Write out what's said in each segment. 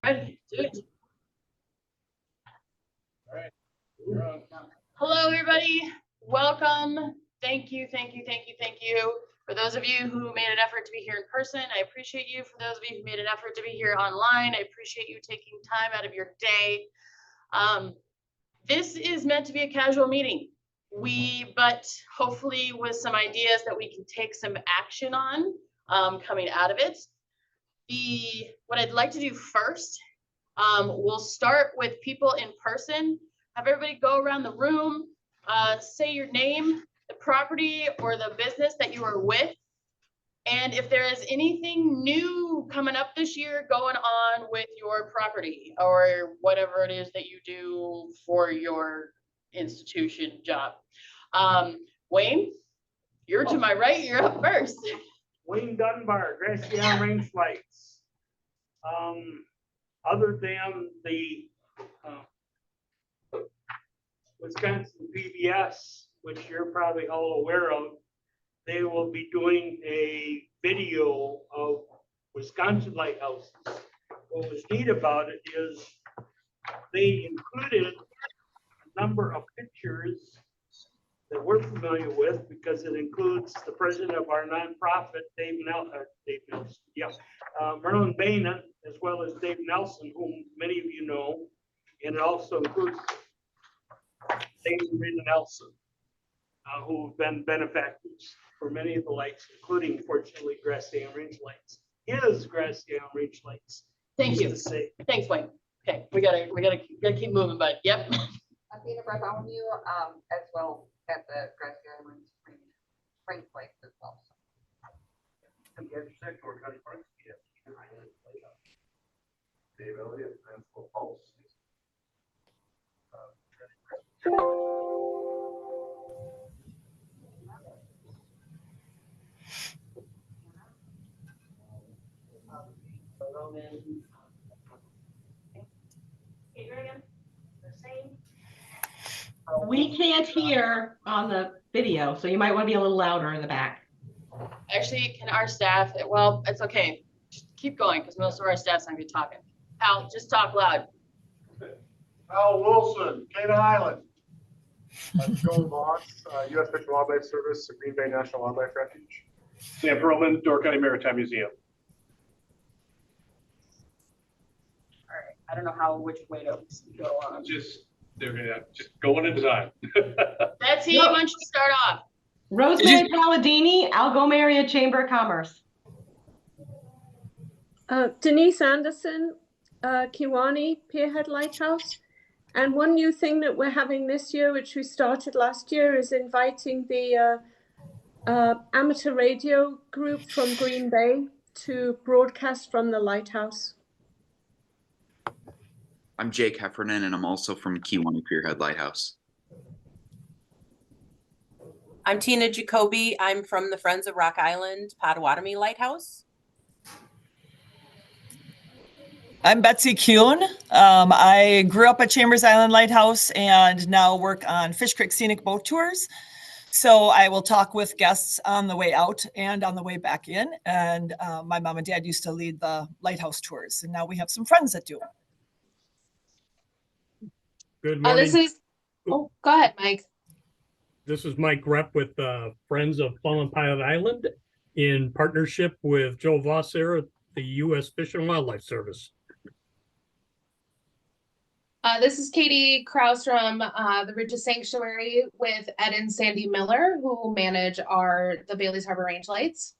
Ready? Do it. All right. You're on. Hello, everybody. Welcome. Thank you. For those of you who made an effort to be here in person, I appreciate you. For those of you who made an effort to be here online, I appreciate you taking time out of your day. This is meant to be a casual meeting. But hopefully with some ideas that we can take some action on coming out of it. What I'd like to do first, we'll start with people in person. Have everybody go around the room, say your name, the property or the business that you are with. And if there is anything new coming up this year going on with your property or whatever it is that you do for your institution job. Wayne, you're to my right, you're up first. Wayne Dunbar, Graciana Range Lights. Other than the Wisconsin PBS, which you're probably all aware of, they will be doing a video of Wisconsin lighthouses. What was neat about it is they included a number of pictures that we're familiar with because it includes the president of our nonprofit, Merlin Boehner, as well as Dave Nelson, whom many of you know, and it also includes Dave and Rita Nelson, who've been benefactors for many of the lights, including, fortunately, Graciana Range Lights. His Graciana Range Lights. Thank you. Thanks, Wayne. Okay, we gotta keep moving, but yep. Athena Bartholomew, as well at the Graciana Range Spring Place as well. And the architect or county parks, yes. Dave Elliott, Transport Pulse. We can't hear on the video, so you might want to be a little louder in the back. Actually, can our staff, well, it's okay. Just keep going because most of our staff's not good talking. Al, just talk loud. Al Wilson, Cane Island. Joe Moss, U.S. Fish and Wildlife Service, Green Bay National Wildlife Refuge. Sam Perlman, Door County Maritime Museum. All right, I don't know which way to go on. They're gonna just go one at a time. Betsy, why don't you start off? Rosemary Palladini, Algoma Area Chamber of Commerce. Denise Anderson, Kiwani Pierhead Lighthouse. And one new thing that we're having this year, which we started last year, is inviting the amateur radio group from Green Bay to broadcast from the lighthouse. I'm Jake Heffernan, and I'm also from Kiwani Pierhead Lighthouse. I'm Tina Jacoby. I'm from the Friends of Rock Island Potawatomi Lighthouse. I'm Betsy Kuhn. I grew up at Chambers Island Lighthouse and now work on Fish Creek Scenic Boat Tours. So I will talk with guests on the way out and on the way back in. And my mom and dad used to lead the lighthouse tours, and now we have some friends that do. Good morning. Go ahead, Mike. This is Mike Repp with Friends of Fallen Pilot Island in partnership with Joe Vosser at the U.S. Fish and Wildlife Service. This is Katie Krause from the Ridges Sanctuary with Ed and Sandy Miller, who manage the Bailey's Harbor Range Lights.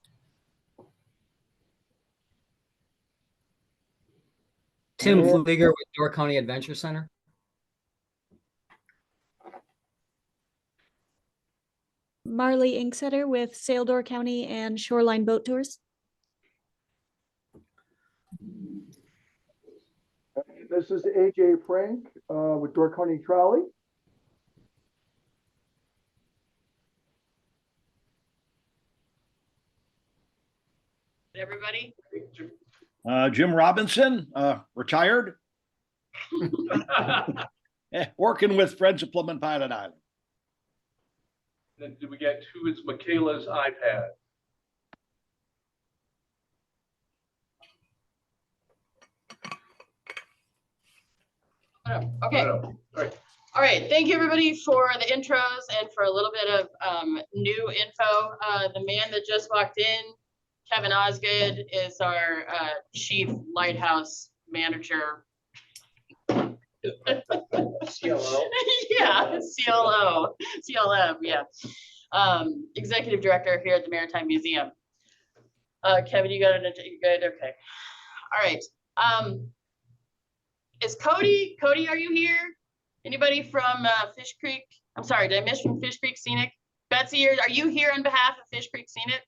Tim Flueger with Door County Adventure Center. Marley Inksetter with Saildor County and Shoreline Boat Tours. This is AJ Frank with Door County Trolley. Everybody? Jim Robinson, retired. Working with Friends of Plymouth Pilot Island. Then did we get who is Michaela's iPad? Okay. All right, thank you everybody for the intros and for a little bit of new info. The man that just walked in, Kevin Osgood, is our chief lighthouse manager. CLO. Yeah, CLO, CLM, yeah. Executive director here at the Maritime Museum. Kevin, you got it, you good? Okay. All right. Is Cody, are you here? Anybody from Fish Creek? I'm sorry, did I miss from Fish Creek Scenic? Betsy, are you here on behalf of Fish Creek Scenic?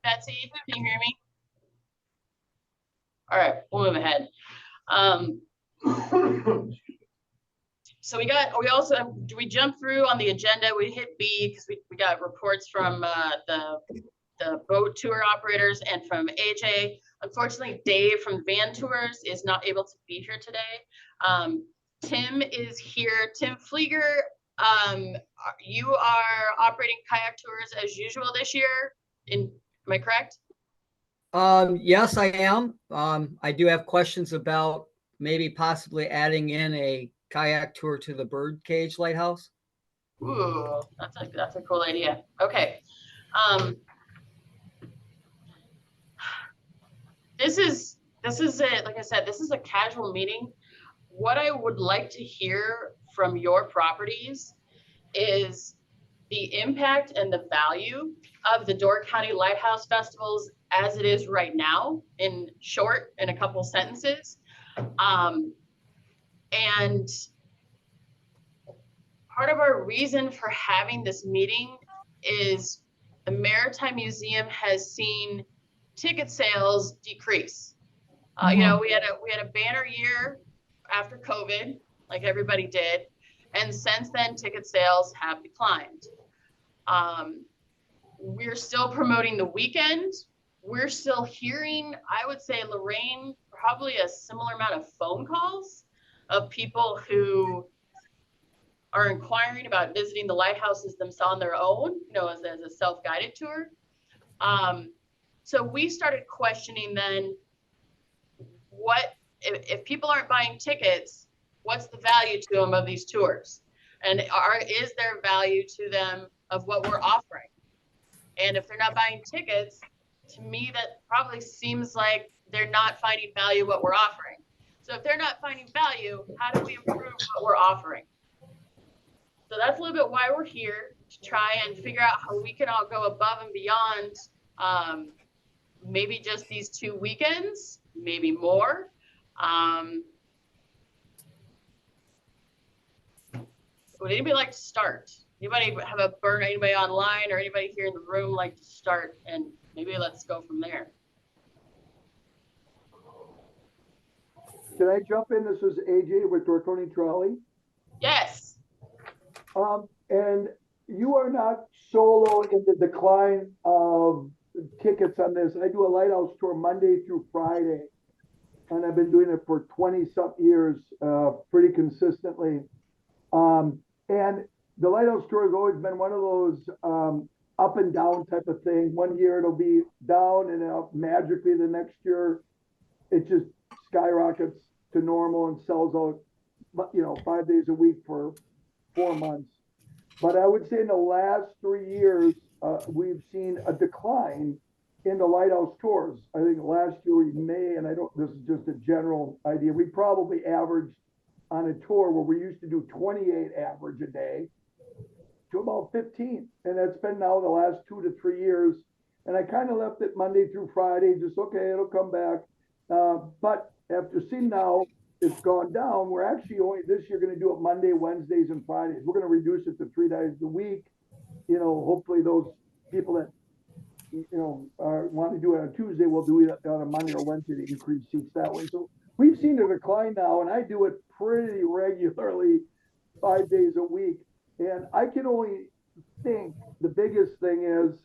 Betsy, can you hear me? All right, we'll move ahead. So we jumped through on the agenda. We hit B because we got reports from the boat tour operators and from AJ. Unfortunately, Dave from Van Tours is not able to be here today. Tim is here. Tim Flieger, you are operating kayak tours as usual this year. Am I correct? Yes, I am. I do have questions about maybe possibly adding in a kayak tour to the Birdcage Lighthouse. Ooh, that's a cool idea. Okay. This is it. Like I said, this is a casual meeting. What I would like to hear from your properties is the impact and the value of the Door County Lighthouse Festivals as it is right now, in short, in a couple sentences. And part of our reason for having this meeting is the Maritime Museum has seen ticket sales decrease. You know, we had a banner year after COVID, like everybody did, and since then ticket sales have declined. We're still promoting the weekend. We're still hearing, I would say, Lorraine, probably a similar amount of phone calls of people who are inquiring about visiting the lighthouses themselves on their own, you know, as a self-guided tour. So we started questioning then, what if people aren't buying tickets, what's the value to them of these tours? And is there value to them of what we're offering? And if they're not buying tickets, to me, that probably seems like they're not finding value what we're offering. So if they're not finding value, how do we improve what we're offering? So that's a little bit why we're here, to try and figure out how we can all go above and beyond maybe just these 2 weekends, maybe more. Would anybody like to start? Anybody have a burn? Anybody online or anybody here in the room like to start? And maybe let's go from there. Can I jump in? This is AJ with Door County Trolley. Yes. And you are not solo in the decline of tickets on this. I do a lighthouse tour Monday through Friday, and I've been doing it for 20-something years, pretty consistently. And the lighthouse tour has always been one of those up and down type of thing. One year it'll be down, and then magically the next year it just skyrockets to normal and sells out, 5 days a week for 4 months. But I would say in the last 3 years, we've seen a decline in the lighthouse tours. I think last year we may, and this is just a general idea, we probably averaged on a tour where we used to do 28 average a day to about 15. And that's been now the last 2 to 3 years. And I kind of left it Monday through Friday, just, okay, it'll come back. But after seeing now it's gone down, we're actually only this year going to do it Monday, Wednesdays, and Fridays. We're going to reduce it to 3 days a week. Hopefully those people that, want to do it on Tuesday will do it on a Monday or Wednesday to increase seats that way. So we've seen a decline now, and I do it pretty regularly, 5 days a week. And I can only think the biggest thing is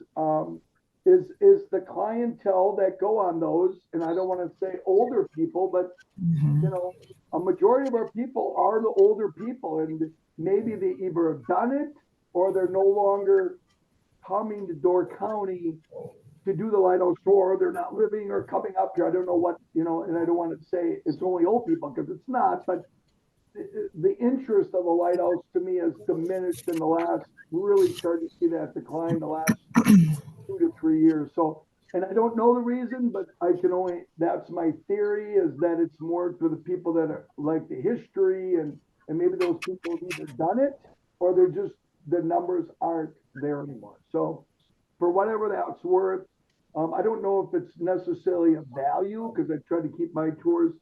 the clientele that go on those, and I don't want to say older people, but a majority of our people are the older people, and maybe they either have done it or they're no longer coming to Door County to do the lighthouse tour, they're not living or coming up here. I don't know what, you know, and I don't want to say it's only old people because it's not, but the interest of the lighthouse to me has diminished in the last, really starting to see that decline the last 2 to 3 years. So, and I don't know the reason, but I can only, that's my theory, is that it's more for the people that are like the history and maybe those people have either done it or they're just, the numbers aren't there anymore. So for whatever that's worth, I don't know if it's necessarily a value because I try to keep my tours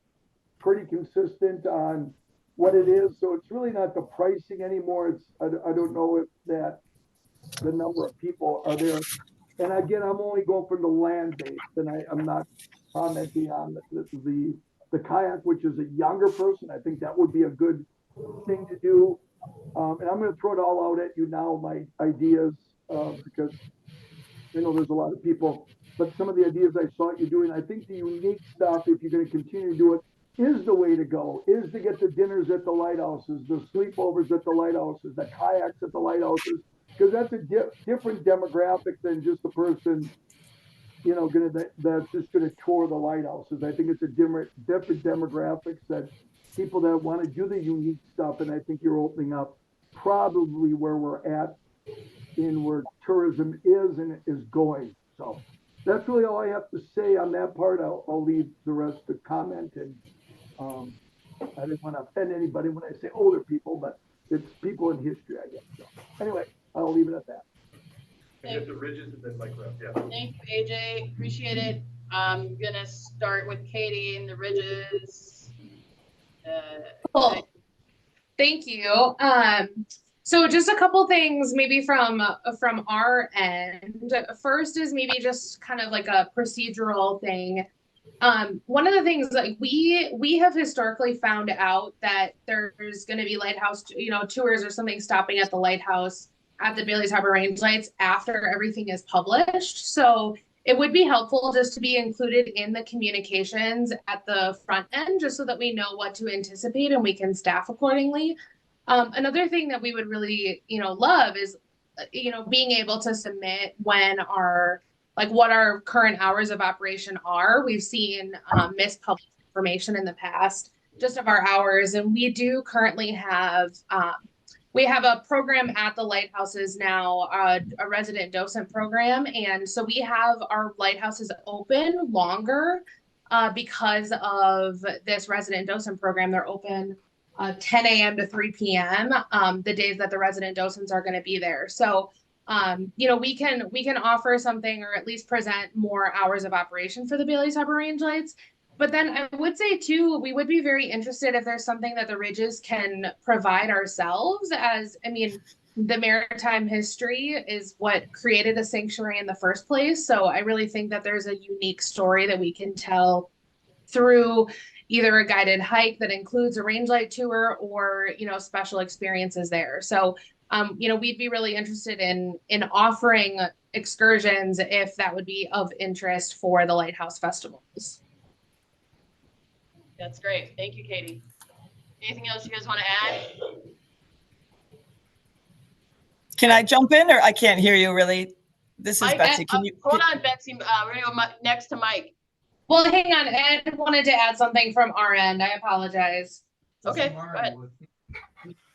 pretty consistent on what it is. So it's really not the pricing anymore. It's, I don't know if that the number of people are there. And again, I'm only going from the land base, and I'm not commenting on the kayak, which is a younger person. I think that would be a good thing to do. And I'm going to throw it all out at you now, my ideas, because I know there's a lot of people, but some of the ideas I saw you doing, I think the unique stuff, if you're going to continue to do it, is the way to go, is to get the dinners at the lighthouses, the sleepovers at the lighthouses, the kayaks at the lighthouses, because that's a different demographic than just the person, you know, that's just gonna tour the lighthouses. I think it's a different demographics, that people that want to do the unique stuff, and I think you're opening up probably where we're at in where tourism is and is going. So that's really all I have to say on that part. I'll leave the rest to comment, and I didn't want to offend anybody when I say older people, but it's people in history, I guess. So anyway, I'll leave it at that. And get the ridges and then Mike Rep, yeah. Thank you, AJ. Appreciate it. I'm gonna start with Katie and the ridges. Cool. Thank you. So just a couple things maybe from our end. First is maybe just kind of like a procedural thing. One of the things, like we have historically found out that there's going to be lighthouse, you know, tours or something stopping at the lighthouse at the Bailey's Harbor Range Lights after everything is published. So it would be helpful just to be included in the communications at the front end, just so that we know what to anticipate and we can staff accordingly. Another thing that we would really, you know, love is, you know, being able to submit when our, like what our current hours of operation are. We've seen mispublished information in the past just of our hours. And we do currently have, we have a program at the lighthouses now, a resident docent program. And so we have our lighthouses open longer because of this resident docent program. They're open 10 a.m. to 3 p.m. The days that the resident docents are going to be there. So you know, we can offer something or at least present more hours of operation for the Bailey's Harbor Range Lights. But then I would say too, we would be very interested if there's something that the Ridges can provide ourselves, as, I mean, the maritime history is what created a sanctuary in the first place. So I really think that there's a unique story that we can tell through either a guided hike that includes a range light tour or, you know, special experiences there. So you know, we'd be really interested in offering excursions if that would be of interest for the Lighthouse festivals. That's great. Thank you, Katie. Anything else you guys want to add? Can I jump in, or I can't hear you really? This is Mike, Betsy. Can you hold on, Betsy? We're gonna go next to Mike. Well, hang on. Ed wanted to add something from our end. I apologize. Okay, go ahead.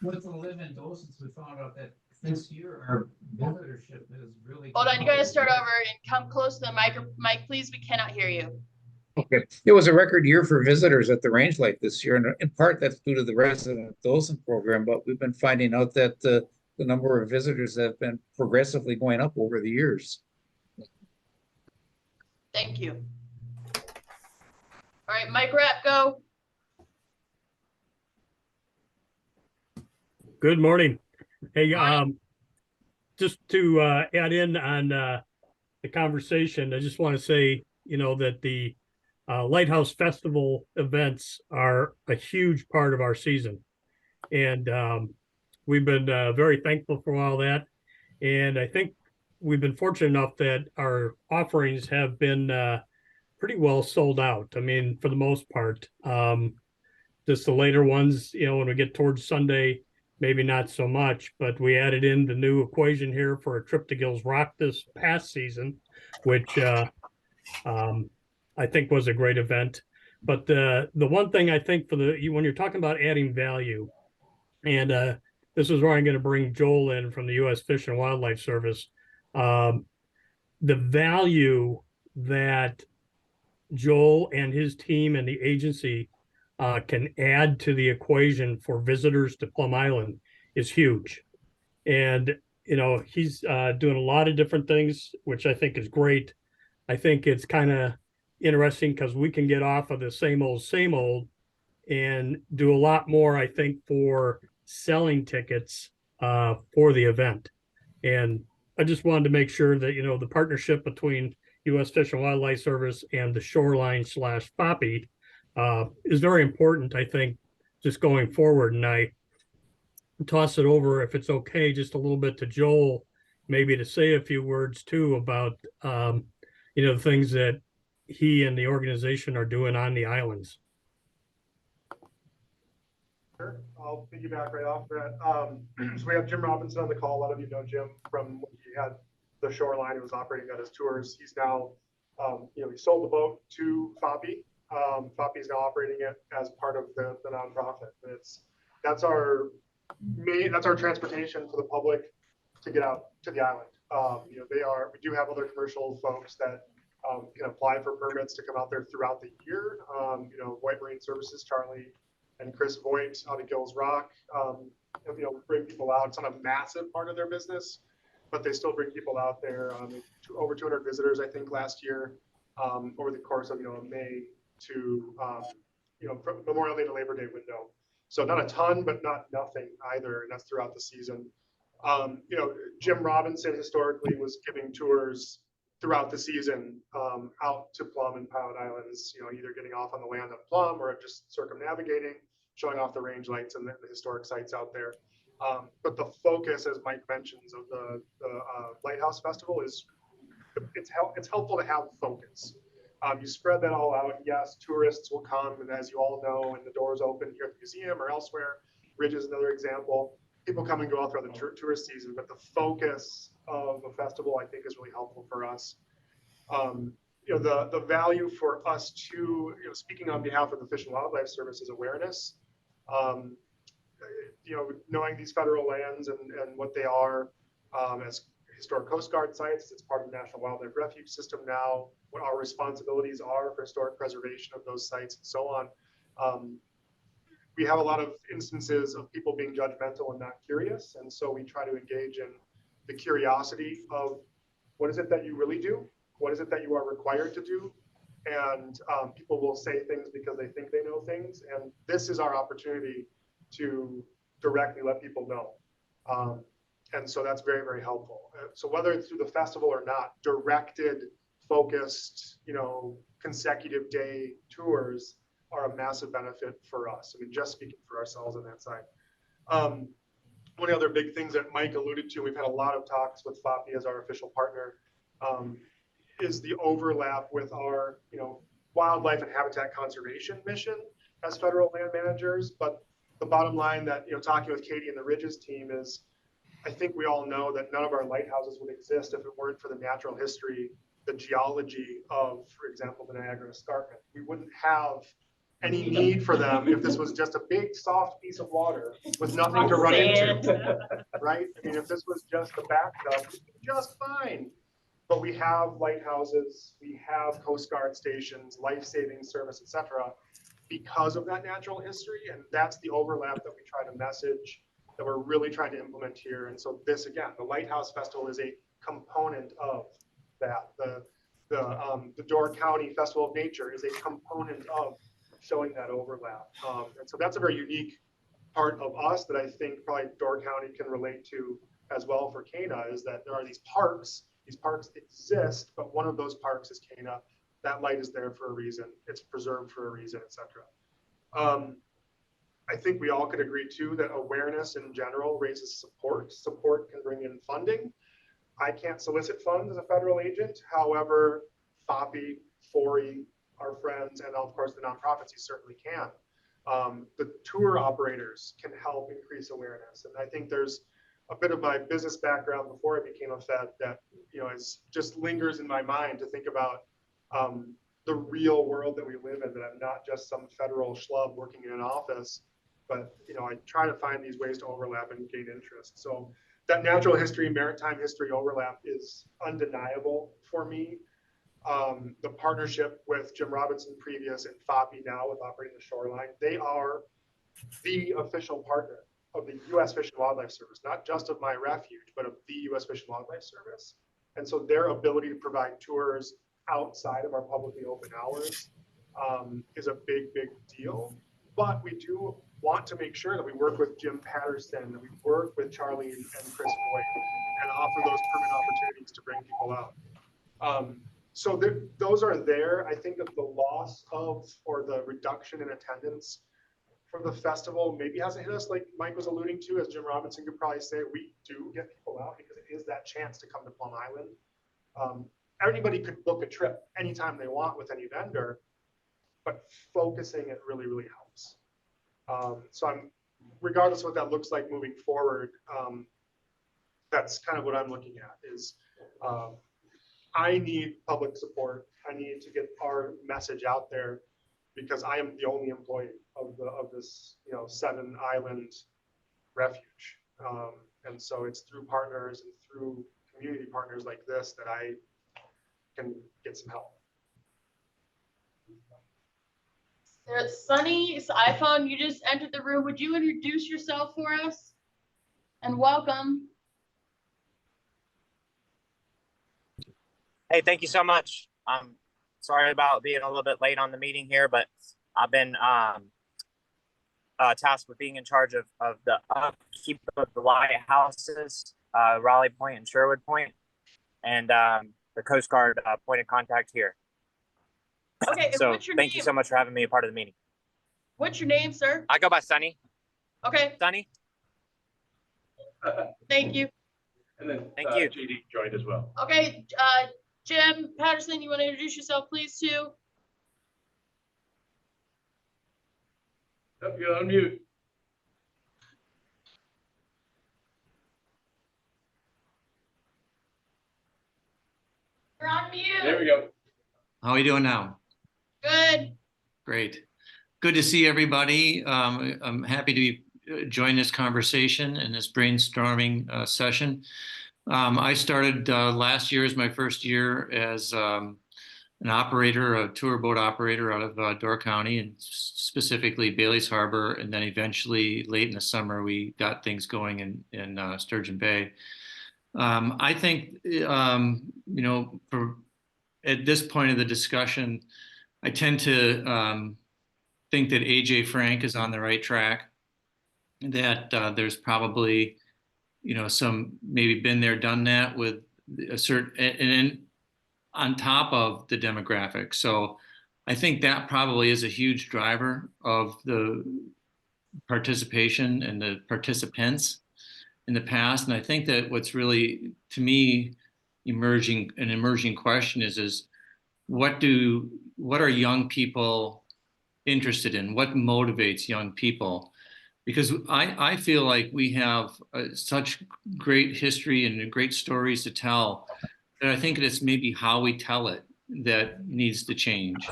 With the live-in docents, we found out that this year our visitorship is really. Hold on, you gotta start over and come close to the mic. Mike, please, we cannot hear you. Okay, it was a record year for visitors at the Range Light this year, and in part that's due to the resident docent program, but we've been finding out that the number of visitors have been progressively going up over the years. Thank you. All right, Mike Rapp, go. Good morning. Hey, just to add in on the conversation, I just want to say, you know, that the Lighthouse Festival events are a huge part of our season. And we've been very thankful for all that. And I think we've been fortunate enough that our offerings have been pretty well sold out. I mean, for the most part, just the later ones, you know, when we get towards Sunday, maybe not so much, but we added in the new equation here for a trip to Gills Rock this past season, which I think was a great event. But the one thing I think when you're talking about adding value, and this is where I'm going to bring Joel in from the U.S. Fish and Wildlife Service, the value that Joel and his team and the agency can add to the equation for visitors to Plum Island is huge. And, you know, he's doing a lot of different things, which I think is great. I think it's kind of interesting because we can get off of the same old and do a lot more, I think, for selling tickets for the event. And I just wanted to make sure that, you know, the partnership between U.S. Fish and Wildlife Service and the Shoreline / FOPI is very important, I think, just going forward. And I toss it over, if it's okay, just a little bit to Joel, maybe to say a few words too about, you know, the things that he and the organization are doing on the islands. Sure. I'll piggyback right off that. So we have Jim Robinson on the call. A lot of you know Jim from when he had the Shoreline. He was operating on his tours. He's now, you know, he sold the boat to FOPI. FOPI is now operating it as part of the nonprofit. And that's our transportation for the public to get out to the island. You know, we do have other commercial folks that can apply for permits to come out there throughout the year. You know, White Marine Services, Charlie and Chris Voigt out of Gills Rock, you know, bring people out. It's not a massive part of their business, but they still bring people out there. Over 200 visitors, I think, last year, over the course of, you know, May to, you know, from Memorial Day to Labor Day window. So not a ton, but not nothing either, and that's throughout the season. You know, Jim Robinson historically was giving tours throughout the season out to Plum and Pilot Islands, you know, either getting off on the land on Plum or just circumnavigating, showing off the range lights and the historic sites out there. But the focus, as Mike mentions, of the Lighthouse Festival is it's helpful to have focus. You spread that all out. Yes, tourists will come, and as you all know, when the doors open here at the museum or elsewhere, Ridge is another example. People come and go out throughout the tourist season, but the focus of a festival, I think, is really helpful for us. You know, the value for us to, you know, speaking on behalf of the Fish and Wildlife Service, is awareness. You know, knowing these federal lands and what they are as historic Coast Guard sites, it's part of the National Wildlife Refuge System now, what our responsibilities are for historic preservation of those sites and so on. We have a lot of instances of people being judgmental and not curious. And so we try to engage in the curiosity of what is it that you really do? What is it that you are required to do? And people will say things because they think they know things. And this is our opportunity to directly let people know. And so that's very, very helpful. So whether it's through the festival or not, directed, focused, you know, consecutive day tours are a massive benefit for us. I mean, just speaking for ourselves on that side. One of the other big things that Mike alluded to, we've had a lot of talks with FOPI as our official partner, is the overlap with our, you know, wildlife and habitat conservation mission as federal land managers. But the bottom line that, you know, talking with Katie and the Ridges team is, I think we all know that none of our lighthouses would exist if it weren't for the natural history, the geology of, for example, the Niagara Escarpment. We wouldn't have any need for them if this was just a big soft piece of water with nothing to run into, right? I mean, if this was just a bathtub, just fine. But we have lighthouses, we have Coast Guard stations, life-saving service, etc., because of that natural history. And that's the overlap that we try to message, that we're really trying to implement here. And so this, again, the Lighthouse Festival is a component of that. The Door County Festival of Nature is a component of showing that overlap. And so that's a very unique part of us that I think probably Door County can relate to as well for Cana, is that there are these parks. These parks exist, but one of those parks is Cana. That light is there for a reason. It's preserved for a reason, etc. I think we all could agree too that awareness in general raises support. Support can bring in funding. I can't solicit funds as a federal agent. However, FOPI, FORI, our friends, and of course the nonprofits, you certainly can. The tour operators can help increase awareness. And I think there's a bit of my business background before I became a Fed that, is just lingers in my mind to think about the real world that we live in, that I'm not just some federal schlub working in an office, but, I try to find these ways to overlap and gain interest. So that natural history, maritime history overlap is undeniable for me. The partnership with Jim Robinson previous and FOPI now with Operating the Shoreline, they are the official partner of the U.S. Fish and Wildlife Service, not just of my refuge, but of the U.S. Fish and Wildlife Service. And so their ability to provide tours outside of our publicly open hours is a big, big deal. But we do want to make sure that we work with Jim Patterson, that we work with Charlie and Chris Boyd, and offer those permanent opportunities to bring people out. So those are there. I think that the loss of, or the reduction in attendance for the festival maybe hasn't hit us like Mike was alluding to, as Jim Robinson could probably say. We do get people out because it is that chance to come to Plum Island. Everybody could book a trip anytime they want with any vendor, but focusing it really, really helps. So regardless of what that looks like moving forward, that's kind of what I'm looking at is, I need public support. I need to get our message out there because I am the only employee of this 7-island refuge. And so it's through partners and through community partners like this that I can get some help. Sunny's iPhone, you just entered the room. Would you introduce yourself for us? And welcome. Hey, thank you so much. I'm sorry about being a little bit late on the meeting here, but I've been tasked with being in charge of the upkeep of the lighthouses, Raleigh Point and Sherwood Point, and the Coast Guard point of contact here. Okay, so what's your thank name? you so much for having me a part of the meeting. What's your name, sir? I go by Sunny. Okay. Sunny. Thank you. And then Thank you. JD joined as well. Okay, Jim Patterson, you want to introduce yourself, please, too? Yep, you're on mute. You're on mute. There we go. How are we doing now? Good. Great. Good to see everybody. I'm happy to join this conversation and this brainstorming session. I started last year as my first year as an operator, a tour boat operator out of Door County, and specifically Bailey's Harbor. And then eventually late in the summer, we got things going in Sturgeon Bay. I think, at this point of the discussion, I tend to think that AJ Frank is on the right track, that there's probably, some maybe been there, done that with a certain, and then on top of the demographic. So I think that probably is a huge driver of the participation and the participants in the past. And I think that what's really, to me, an emerging question is what are young people interested in? What motivates young people? Because I feel like we have such great history and great stories to tell that I think it's maybe how we tell it that needs to change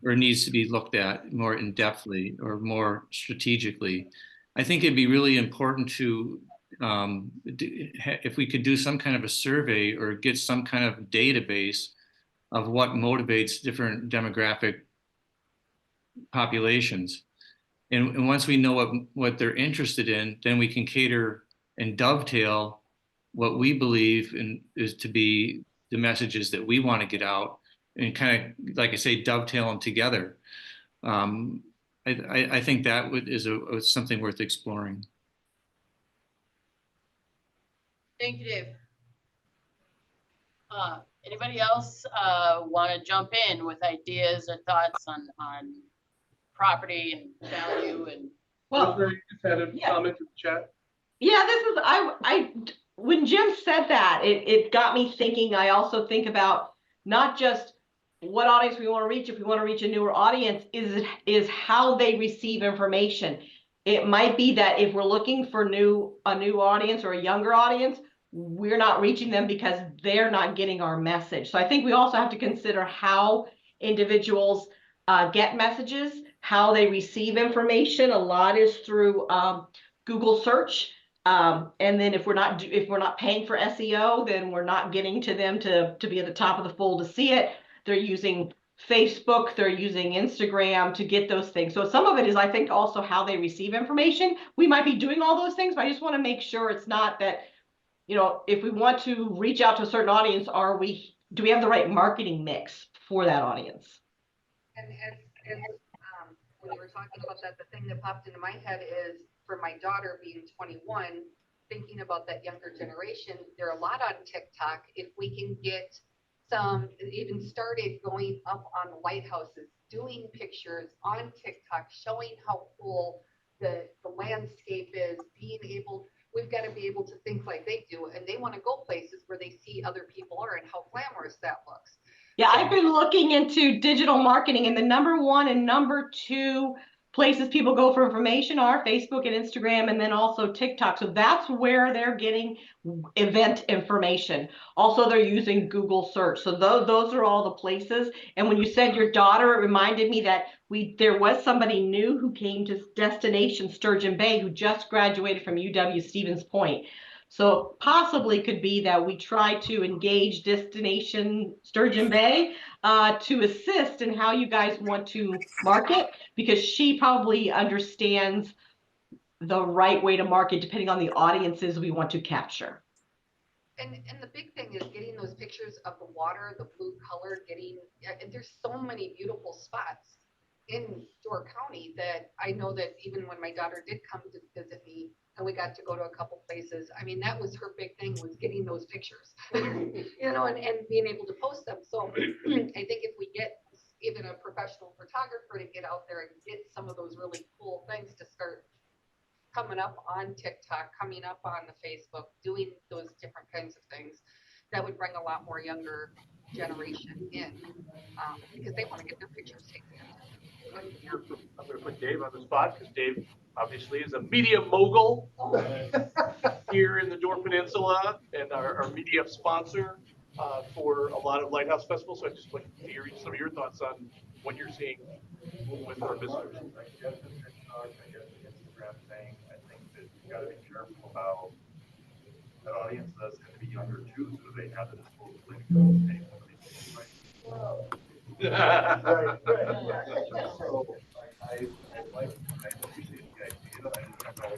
or needs to be looked at more in-depthly or more strategically. I think it'd be really important to, if we could do some kind of a survey or get some kind of database of what motivates different demographic populations. And once we know what they're interested in, then we can cater and dovetail what we believe is to be the messages that we want to get out, and kind of, like I say, dovetail them together. I think that is something worth exploring. Thank you, Dave. Anybody else want to jump in with ideas or thoughts on property and value and? Well, Rosemary, you just had a comment in the chat. Yeah, this is, I when Jim said that, it got me thinking. I also think about not just what audience we want to reach. If we want to reach a newer audience, is how they receive information. It might be that if we're looking for a new audience or a younger audience, we're not reaching them because they're not getting our message. So I think we also have to consider how individuals get messages, how they receive information. A lot is through Google search. And then if we're not paying for SEO, then we're not getting to them to be at the top of the fold to see it. They're using Facebook, they're using Instagram to get those things. So some of it is, I think, also how they receive information. We might be doing all those things, but I just want to make sure it's not that, if we want to reach out to a certain audience, do we have the right marketing mix for that audience? And when you were talking about that, the thing that popped into my head is for my daughter being 21, thinking about that younger generation, they're a lot on TikTok. If we can get some, even started going up on lighthouses, doing pictures on TikTok, showing how cool the landscape is, we've got to be able to think like they do, and they want to go places where they see other people are and how glamorous that looks. Yeah, I've been looking into digital marketing, and the number 1 and number 2 places people go for information are Facebook and Instagram, and then also TikTok. So that's where they're getting event information. Also, they're using Google search. So those are all the places. And when you said your daughter, it reminded me that there was somebody new who came to Destination Sturgeon Bay who just graduated from UW Stevens Point. So possibly could be that we try to engage Destination Sturgeon Bay to assist in how you guys want to market, because she probably understands the right way to market depending on the audiences we want to capture. And the big thing is getting those pictures of the water, the blue color, and there's so many beautiful spots in Door County that I know that even when my daughter did come to visit me and we got to go to a couple places, I mean, that was her big thing, was getting those pictures, and being able to post them. So I think if we get even a professional photographer to get out there and get some of those really cool things to start coming up on TikTok, coming up on the Facebook, doing those different kinds of things, that would bring a lot more younger generation in, because they want to get their pictures taken. I'm going to put Dave on the spot because Dave obviously is a media mogul here in the Door Peninsula and our media sponsor for a lot of Lighthouse festivals. So I'd just like to hear some of your thoughts on what you're seeing with our visitors. I get the TikTok, I get the Instagram thing. I think that you got to be careful about that audience that's going to be younger too, so they have the disposable income to pay for these things, right? Right. So I appreciate the idea. I don't know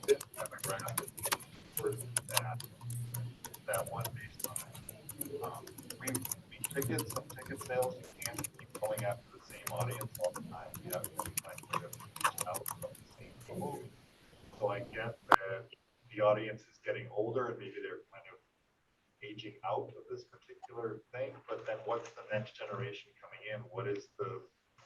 this demographic versus that one based on some ticket sales, you can't keep going after the same audience all the time. You have to find ways to reach out to the same people. So I get that the audience is getting older and maybe they're kind of aging out of this particular thing, but then what's the next generation coming in? What is the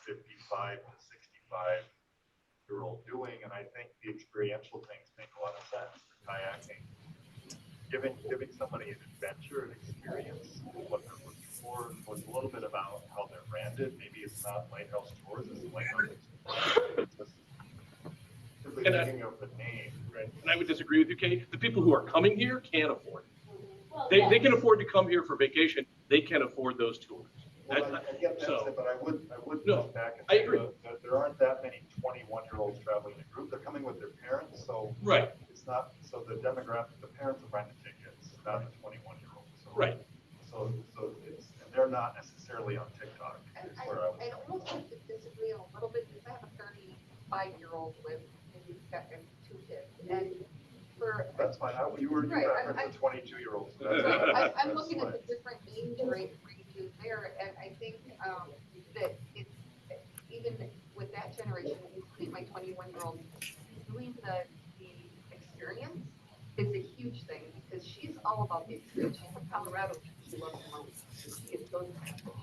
55 to 65-year-old doing? And I think the experiential things make a lot of sense. The kayaking, giving somebody an adventure, an experience, what they're looking for. So it's a little bit about how they're branded. Maybe it's not Lighthouse Tours, it's Lighthouse Explorer. It's just simply thinking of the name. Right. And I would disagree with you, Kate. The people who are coming here can't afford it. They can afford to come here for vacation. They can't afford those tours. Well, I get that, so, but I would no, push back and I say agree. that there aren't that many 21-year-olds traveling in a group. They're coming with their parents, so right. It's not so the demographic. The parents are buying the tickets, not the 21-year-olds. So, right. So it's and they're not necessarily on TikTok. And I almost have to disagree a little bit because I have a 35-year-old with and got 2 kids, and that's fine. You were right. I'm 22-year-olds. So I'm looking at the different age ranges there, and I think that it's even with that generation, including my 21-year-old, doing the experience is a huge thing because she's all about the experience. She's from Colorado. She loves the mountains. She gets those kind of things.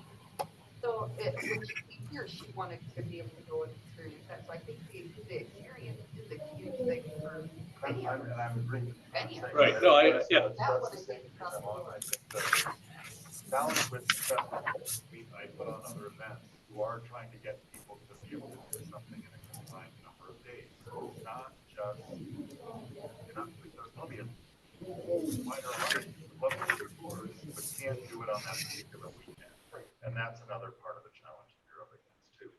So when she came here, she wanted to be able to go and experience that. So I think the experience is a huge thing for many of us. And I'm agreeing. Right. No, that's the same thing I'm on. I think that challenge with festivals, I put on other events who are trying to get people to be able to do something in a confined number of days. So it's not just, there's going to be a wider audience who would love to do tours, but can't do it on that particular weekend. And that's another part of the challenge that you're up against too.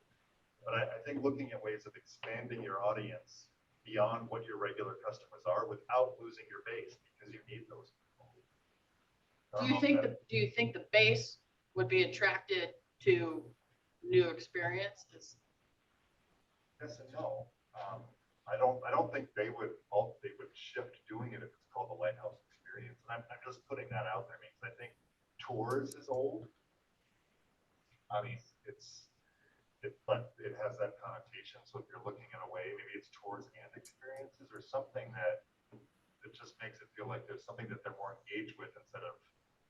But I think looking at ways of expanding your audience beyond what your regular customers are without losing your base, because you need those people. Do you think the base would be attracted to new experiences? Yes and no. I don't think they would shift doing it if it's called the Lighthouse experience. And I'm just putting that out there because I think tours is old. I mean, but it has that connotation. So if you're looking at a way, maybe it's tours and experiences or something that just makes it feel like there's something that they're more engaged with instead of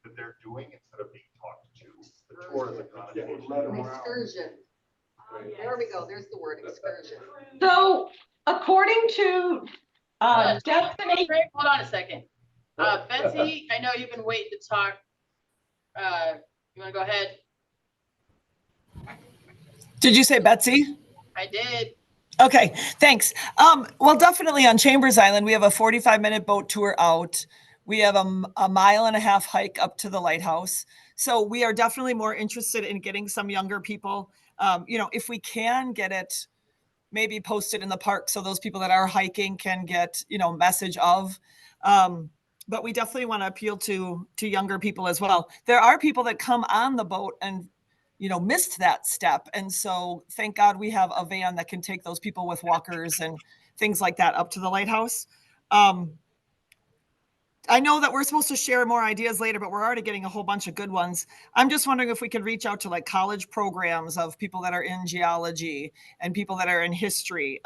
that they're doing instead of being talked to. The tour is a connotation. Excursion. There we go. There's the word excursion. So according to Destiny. Hold on a second. Betsy, I know you've been waiting to talk. You want to go ahead? Did you say Betsy? I did. Okay, thanks. Well, definitely on Chambers Island, we have a 45-minute boat tour out. We have a 1.5 mile hike up to the lighthouse. So we are definitely more interested in getting some younger people. If we can get it maybe posted in the park so those people that are hiking can get, message of. But we definitely want to appeal to younger people as well. There are people that come on the boat and missed that step. And so thank God we have a van that can take those people with walkers and things like that up to the lighthouse. I know that we're supposed to share more ideas later, but we're already getting a whole bunch of good ones. I'm just wondering if we could reach out to like college programs of people that are in geology and people that are in history,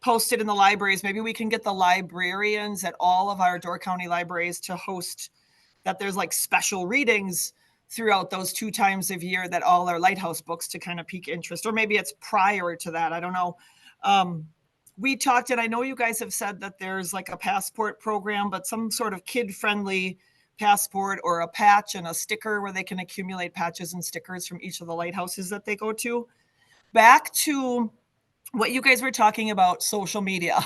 posted in the libraries. Maybe we can get the librarians at all of our Door County libraries to host that there's like special readings throughout those 2 times of year that all our lighthouse books to kind of pique interest, or maybe it's prior to that. I don't know. We talked, and I know you guys have said that there's like a passport program, but some sort of kid-friendly passport or a patch and a sticker where they can accumulate patches and stickers from each of the lighthouses that they go to. Back to what you guys were talking about, social media.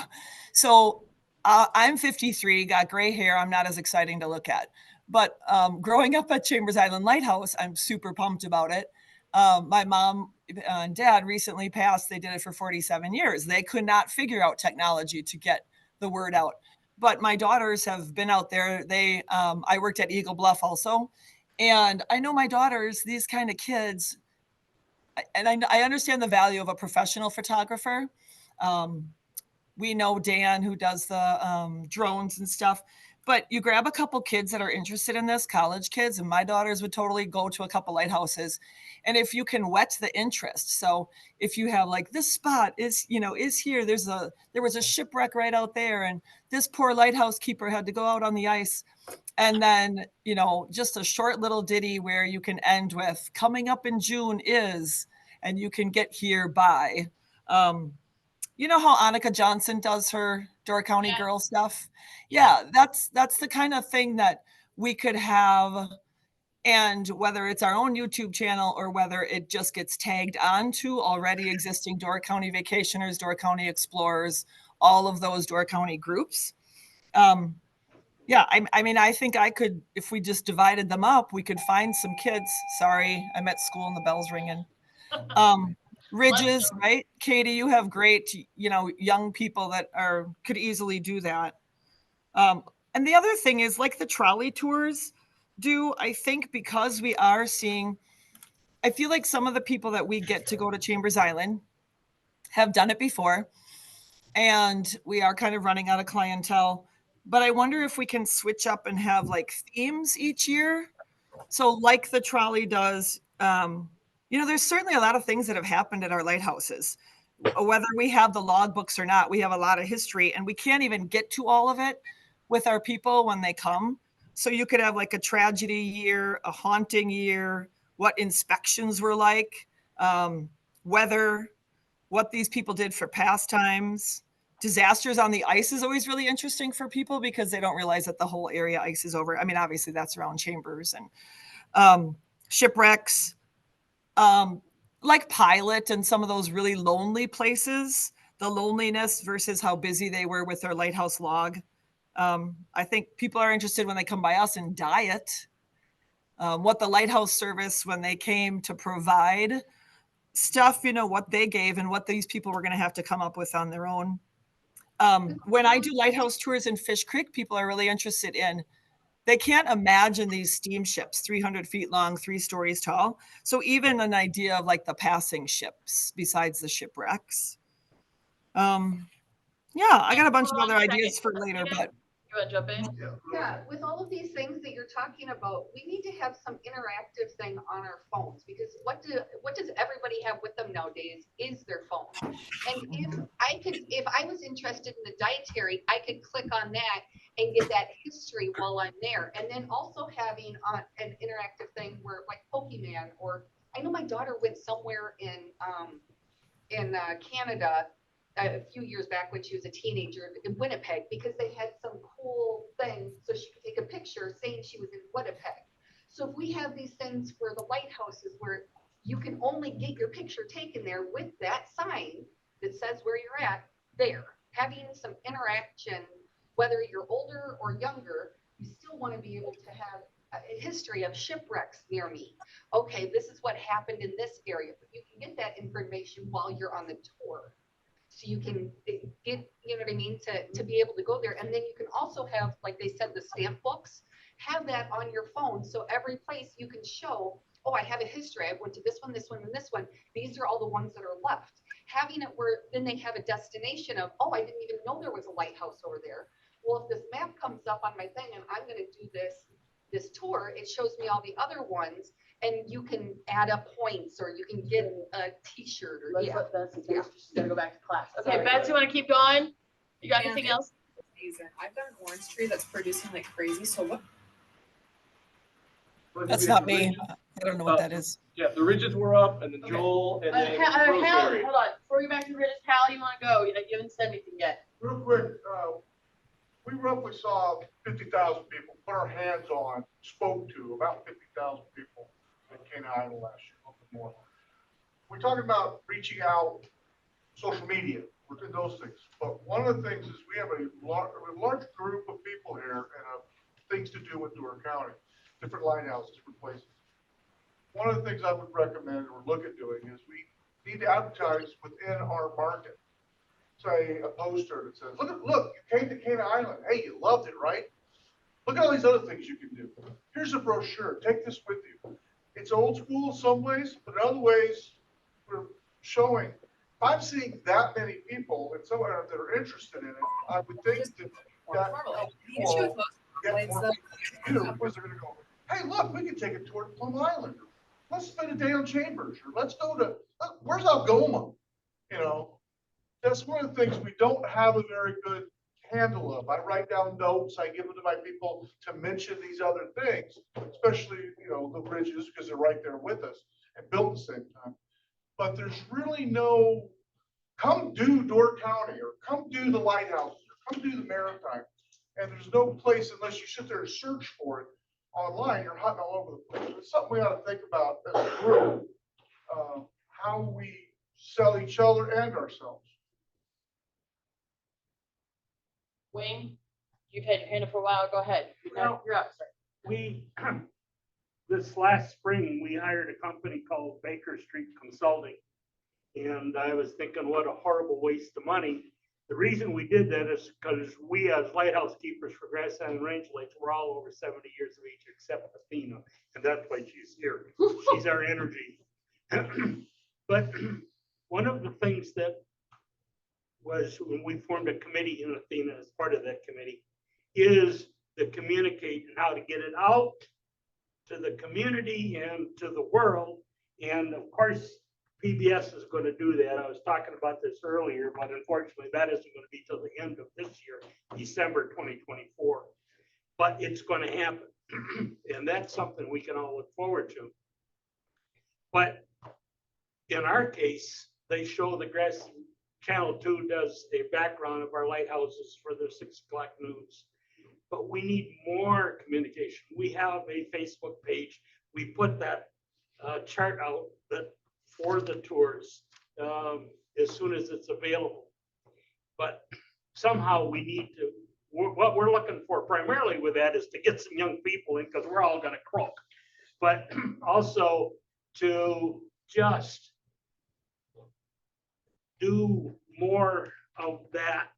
So I'm 53, got gray hair. I'm not as exciting to look at. But growing up at Chambers Island Lighthouse, I'm super pumped about it. My mom and dad recently passed. They did it for 47 years. They could not figure out technology to get the word out. But my daughters have been out there. I worked at Eagle Bluff also. And I know my daughters, these kind of kids, and I understand the value of a professional photographer. We know Dan who does the drones and stuff. But you grab a couple kids that are interested in this, college kids, and my daughters would totally go to a couple lighthouses. And if you can whet the interest, so if you have like this spot is here, there was a shipwreck right out there, and this poor lighthouse keeper had to go out on the ice. And then, just a short little ditty where you can end with coming up in June is, and you can get here by. You know how Annika Johnson does her Door County Girl stuff? Yeah, that's the kind of thing that we could have. And whether it's our own YouTube channel or whether it just gets tagged onto already existing Door County Vacationers, Door County Explorers, all of those Door County groups. Yeah, I mean, I think I could, if we just divided them up, we could find some kids. Sorry, I'm at school and the bell's ringing. Ridges, right? Katie, you have great, young people that could easily do that. And the other thing is like the trolley tours I think because we are seeing, I feel like some of the people that we get to go to Chambers Island have done it before, and we are kind of running out of clientele. But I wonder if we can switch up and have like themes each year. So like the trolley does, there's certainly a lot of things that have happened at our lighthouses. Whether we have the logbooks or not, we have a lot of history, and we can't even get to all of it with our people when they come. So you could have like a tragedy year, a haunting year, what inspections were like, weather, what these people did for pastimes. Disasters on the ice is always really interesting for people because they don't realize that the whole area ice is over. I mean, obviously that's around Chambers. shipwrecks, like Pilot and some of those really lonely places, the loneliness versus how busy they were with their lighthouse log. I think people are interested when they come by us in diet, what the lighthouse service, when they came to provide stuff, what they gave and what these people were going to have to come up with on their own. When I do lighthouse tours in Fish Creek, people are really interested in, they can't imagine these steamships 300 feet long, 3 stories tall. So even an idea of like the passing ships besides the shipwrecks. Yeah, I got a bunch of other ideas for later, but. You want to jump in? Yeah, with all of these things that you're talking about, we need to have some interactive thing on our phones, because what does everybody have with them nowadays is their phone. And if I was interested in the dietary, I could click on that and get that history while I'm there. And then also having an interactive thing where like Pokemon, or I know my daughter went somewhere in Canada a few years back when she was a teenager in Winnipeg, because they had some cool thing so she could take a picture saying she was in Winnipeg. So if we have these things for the lighthouses where you can only get your picture taken there with that sign that says where you're at, there, having some interaction, whether you're older or younger, you still want to be able to have a history of shipwrecks near me. Okay, this is what happened in this area, but you can get that information while you're on the tour. So you can get, you know what I mean, to be able to go there. And then you can also have, like they said, the stamp books, have that on your phone. So every place you can show, oh, I have a history. I went to this one, this one, and this one. These are all the ones that are left. Having it where then they have a destination of, oh, I didn't even know there was a lighthouse over there. Well, if this map comes up on my thing and I'm going to do this tour, it shows me all the other ones. And you can add up points, or you can get a t-shirt, or Let's let Betsy finish. She's gonna go back to class. Okay, Betsy, you want to keep going? You got anything else? Amazing. I've got an orange tree that's producing like crazy. So what? That's not me. I don't know what that is. Yeah, the ridges were up, and then Joel, and then Hal, Rosemary. hold on. Before we get back to the ridges, Hal, you want to go? You haven't said anything yet. Real quick, we roughly saw 50,000 people, put our hands on, spoke to about 50,000 people in Canaan Island last year, a little bit more. We're talking about reaching out, social media, we're doing those things. But one of the things is we have a large group of people here and things to do with Door County, different lighthouses, different places. One of the things I would recommend or look at doing is we need to advertise within our market. Say a poster that says, look, you came to Canaan Island. Hey, you loved it, right? Look at all these other things you can do. Here's a brochure. Take this with you. It's old school in some ways, but in other ways, we're showing. If I'm seeing that many people and so on that are interested in it, I would think that helps people get more people. Where's they're going to go, hey, look, we can take a tour to Plum Island. Let's spend a day on Chambers, or let's go to, where's Algoma? You know, that's one of the things we don't have a very good handle of. I write down notes, I give them to my people to mention these other things, especially, the bridges, because they're right there with us and built at the same time. But there's really no, come do Door County, or come do the lighthouses, or come do the Maritime. And there's no place, unless you sit there and search for it online, you're hunting all over the place. It's something we ought to think about as a group, how we sell each other and ourselves. Wayne, you've had your hand up for a while. Go ahead. Well, You're up, sir. We, this last spring, we hired a company called Baker Street Consulting. And I was thinking, what a horrible waste of money. The reason we did that is because we, as lighthouse keepers for Grass Island Range Lights, we're all over 70 years of age, except Athena. And that's why she's here. She's our energy. But one of the things that was when we formed a committee in Athena as part of that committee is to communicate and how to get it out to the community and to the world. And of course, PBS is going to do that. I was talking about this earlier, but unfortunately that isn't going to be till the end of this year, December 2024. But it's going to happen. And that's something we can all look forward to. But in our case, they show the grass. Channel 2 does a background of our lighthouses for the 6 o'clock news. But we need more communication. We have a Facebook page. we put that chart out that for the tours as soon as it's available. But somehow we need to, what we're looking for primarily with that is to get some young people in, because we're all gonna croak. But also to just do more of that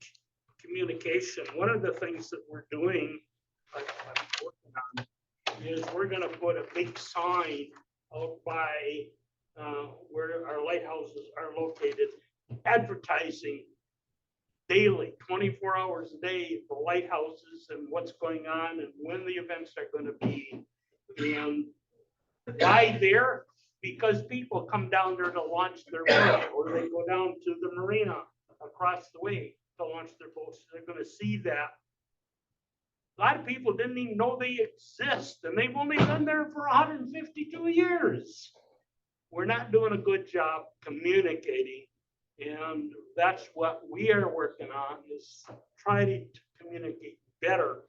communication. One of the things that we're doing, I'm working on, is we're gonna put a big sign out by where our lighthouses are located, advertising daily, 24 hours a day, the lighthouses and what's going on and when the events are gonna be. And why there? Because people come down there to launch their boat, or they go down to the marina across the way to launch their boats. They're gonna see that. A lot of people didn't even know they exist, and they've only been there for 152 years. We're not doing a good job communicating, and that's what we are working on, is trying to communicate better,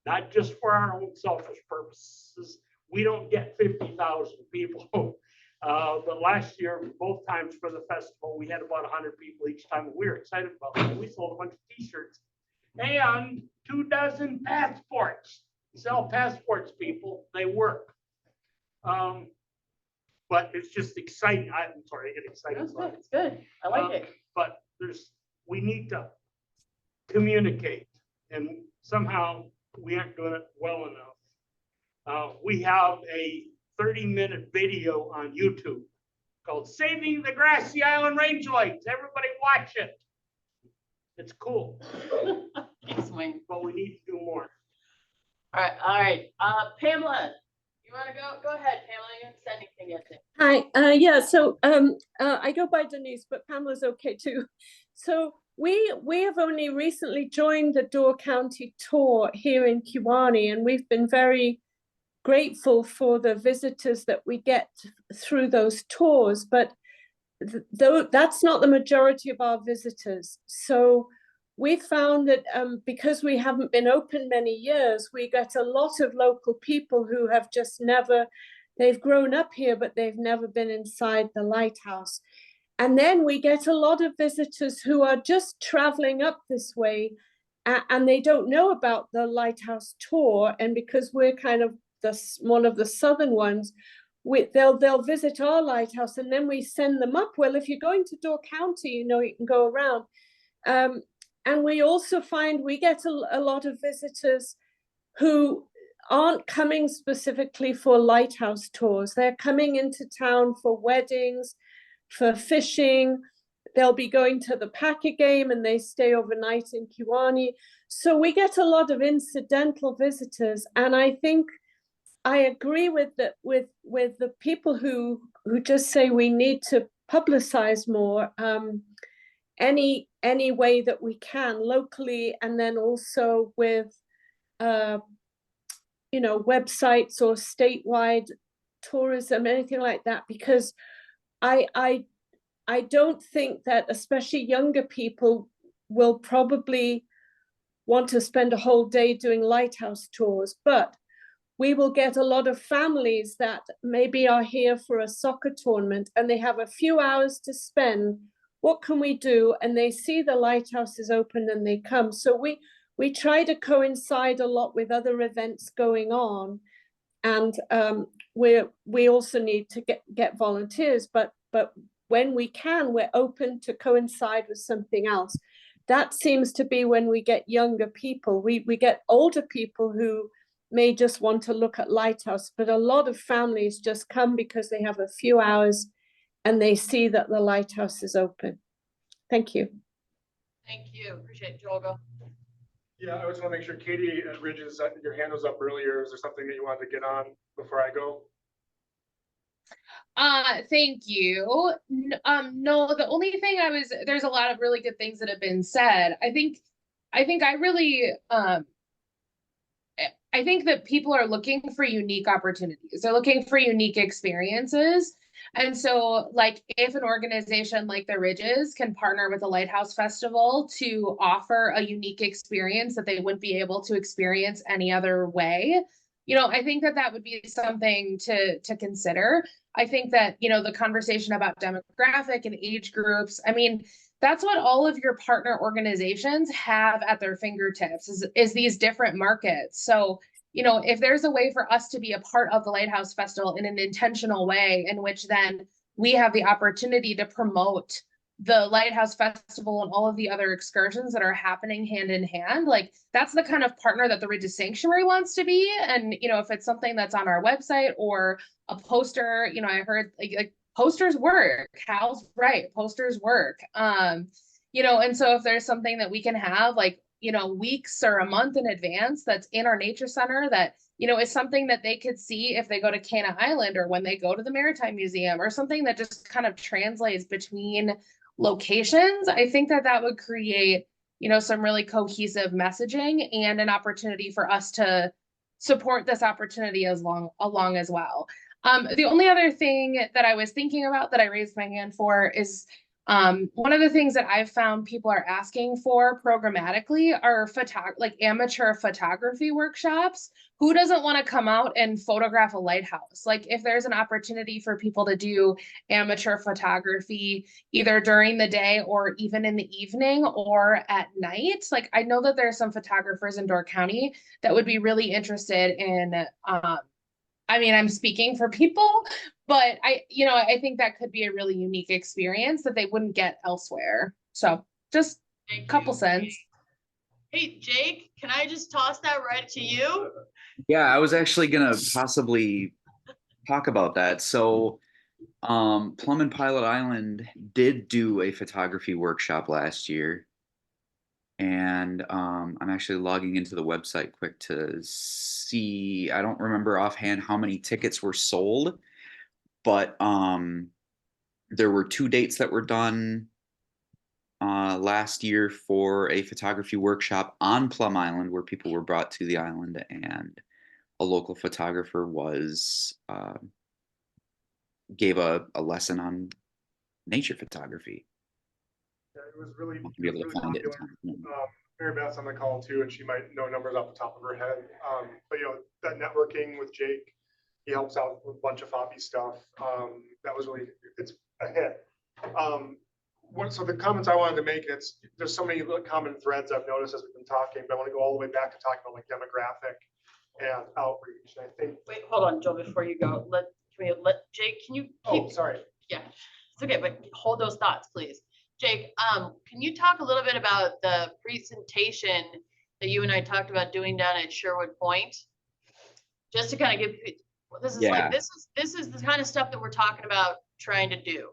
not just for our own selfish purposes. We don't get 50,000 people. But last year, both times for the festival, we had about 100 people each time. We were excited about it. We sold a bunch of t-shirts and 24 passports. Sell passports, people. They work. But it's just exciting. I'm sorry, I get excited. That's good. It's good. I like it. But we need to communicate, and somehow we aren't doing it well enough. We have a 30-minute video on YouTube called "Saving the Grassy Island Range Lights." Everybody watch it. It's cool. Thanks, Wayne. But we need to do more. All right. Pamela, you want to go? Go ahead, Pamela. You haven't said anything yet. Hi, yeah, so I go by Denise, but Pamela's okay too. So we have only recently joined the Door County tour here in Kewanee, and we've been very grateful for the visitors that we get through those tours, but though that's not the majority of our visitors. So we found that because we haven't been open many years, we get a lot of local people who have just never, they've grown up here, but they've never been inside the lighthouse. And then we get a lot of visitors who are just traveling up this way and they don't know about the lighthouse tour. And because we're kind of one of the southern ones, they'll visit our lighthouse, and then we send them up. Well, if you're going to Door County, you know, you can go around. And we also find we get a lot of visitors who aren't coming specifically for lighthouse tours. They're coming into town for weddings, for fishing. They'll be going to the Packer game and they stay overnight in Kewanee. So we get a lot of incidental visitors. And I think I agree with the people who just say we need to publicize more any way that we can locally, and then also with you know, websites or statewide tourism, anything like that, because I don't think that especially younger people will probably want to spend a whole day doing lighthouse tours, but we will get a lot of families that maybe are here for a soccer tournament and they have a few hours to spend. What can we do? And they see the lighthouse is open and they come. So we try to coincide a lot with other events going on. And we also need to get volunteers, but when we can, we're open to coincide with something else. That seems to be when we get younger people. We get older people who may just want to look at lighthouse, but a lot of families just come because they have a few hours and they see that the lighthouse is open. Thank you. Thank you. Appreciate it. Joel, go. Yeah, I just want to make sure, Katie at Ridges, your hand was up earlier. Is there something that you wanted to get on before I go? Thank you. No, the only thing there's a lot of really good things that have been said. I think I really, I think that people are looking for unique opportunities. They're looking for unique experiences. And so, like, if an organization like the Ridges can partner with the Lighthouse Festival to offer a unique experience that they wouldn't be able to experience any other way, I think that that would be something to consider. I think that, the conversation about demographic and age groups, I mean, that's what all of your partner organizations have at their fingertips is these different markets. So, if there's a way for us to be a part of the Lighthouse Festival in an intentional way in which then we have the opportunity to promote the Lighthouse Festival and all of the other excursions that are happening hand in hand, like that's the kind of partner that the Regis Sanctuary wants to be. And, if it's something that's on our website or a poster, I heard like posters work. Hal's right, posters work. And so if there's something that we can have like, weeks or a month in advance that's in our nature center that, is something that they could see if they go to Cana Island or when they go to the Maritime Museum or something that just kind of translates between locations, I think that that would create, some really cohesive messaging and an opportunity for us to support this opportunity along as well. The only other thing that I was thinking about that I raised my hand for is one of the things that I've found people are asking for programmatically are like amateur photography workshops. Who doesn't want to come out and photograph a lighthouse? Like if there's an opportunity for people to do amateur photography either during the day or even in the evening or at night, like I know that there are some photographers in Door County that would be really interested in I mean, I'm speaking for people, but I think that could be a really unique experience that they wouldn't get elsewhere. So just a couple cents. Hey, Jake, can I just toss that right to you? Yeah, I was actually gonna possibly talk about that. So Plum and Pilot Island did do a photography workshop last year. And I'm actually logging into the website quick to see, I don't remember offhand how many tickets were sold, but there were 2 dates that were done last year for a photography workshop on Plum Island where people were brought to the island and a local photographer gave a lesson on nature photography. Yeah, it was really, Be able to find it. Mary Beth's on the call too, and she might know numbers off the top of her head. But that networking with Jake, he helps out with a bunch of FOPI stuff. That was really, it's a hit. So the comments I wanted to make, there's so many common threads I've noticed as we've been talking, but I want to go all the way back to talking about like demographic and outreach. And I think. Wait, hold on, Joe, before you go, Jake, can you keep? Oh, sorry. Yeah, it's okay, but hold those thoughts, please. Jake, can you talk a little bit about the presentation that you and I talked about doing down at Sherwood Point? Just to kind of give, this is the kind of stuff that we're talking about trying to do.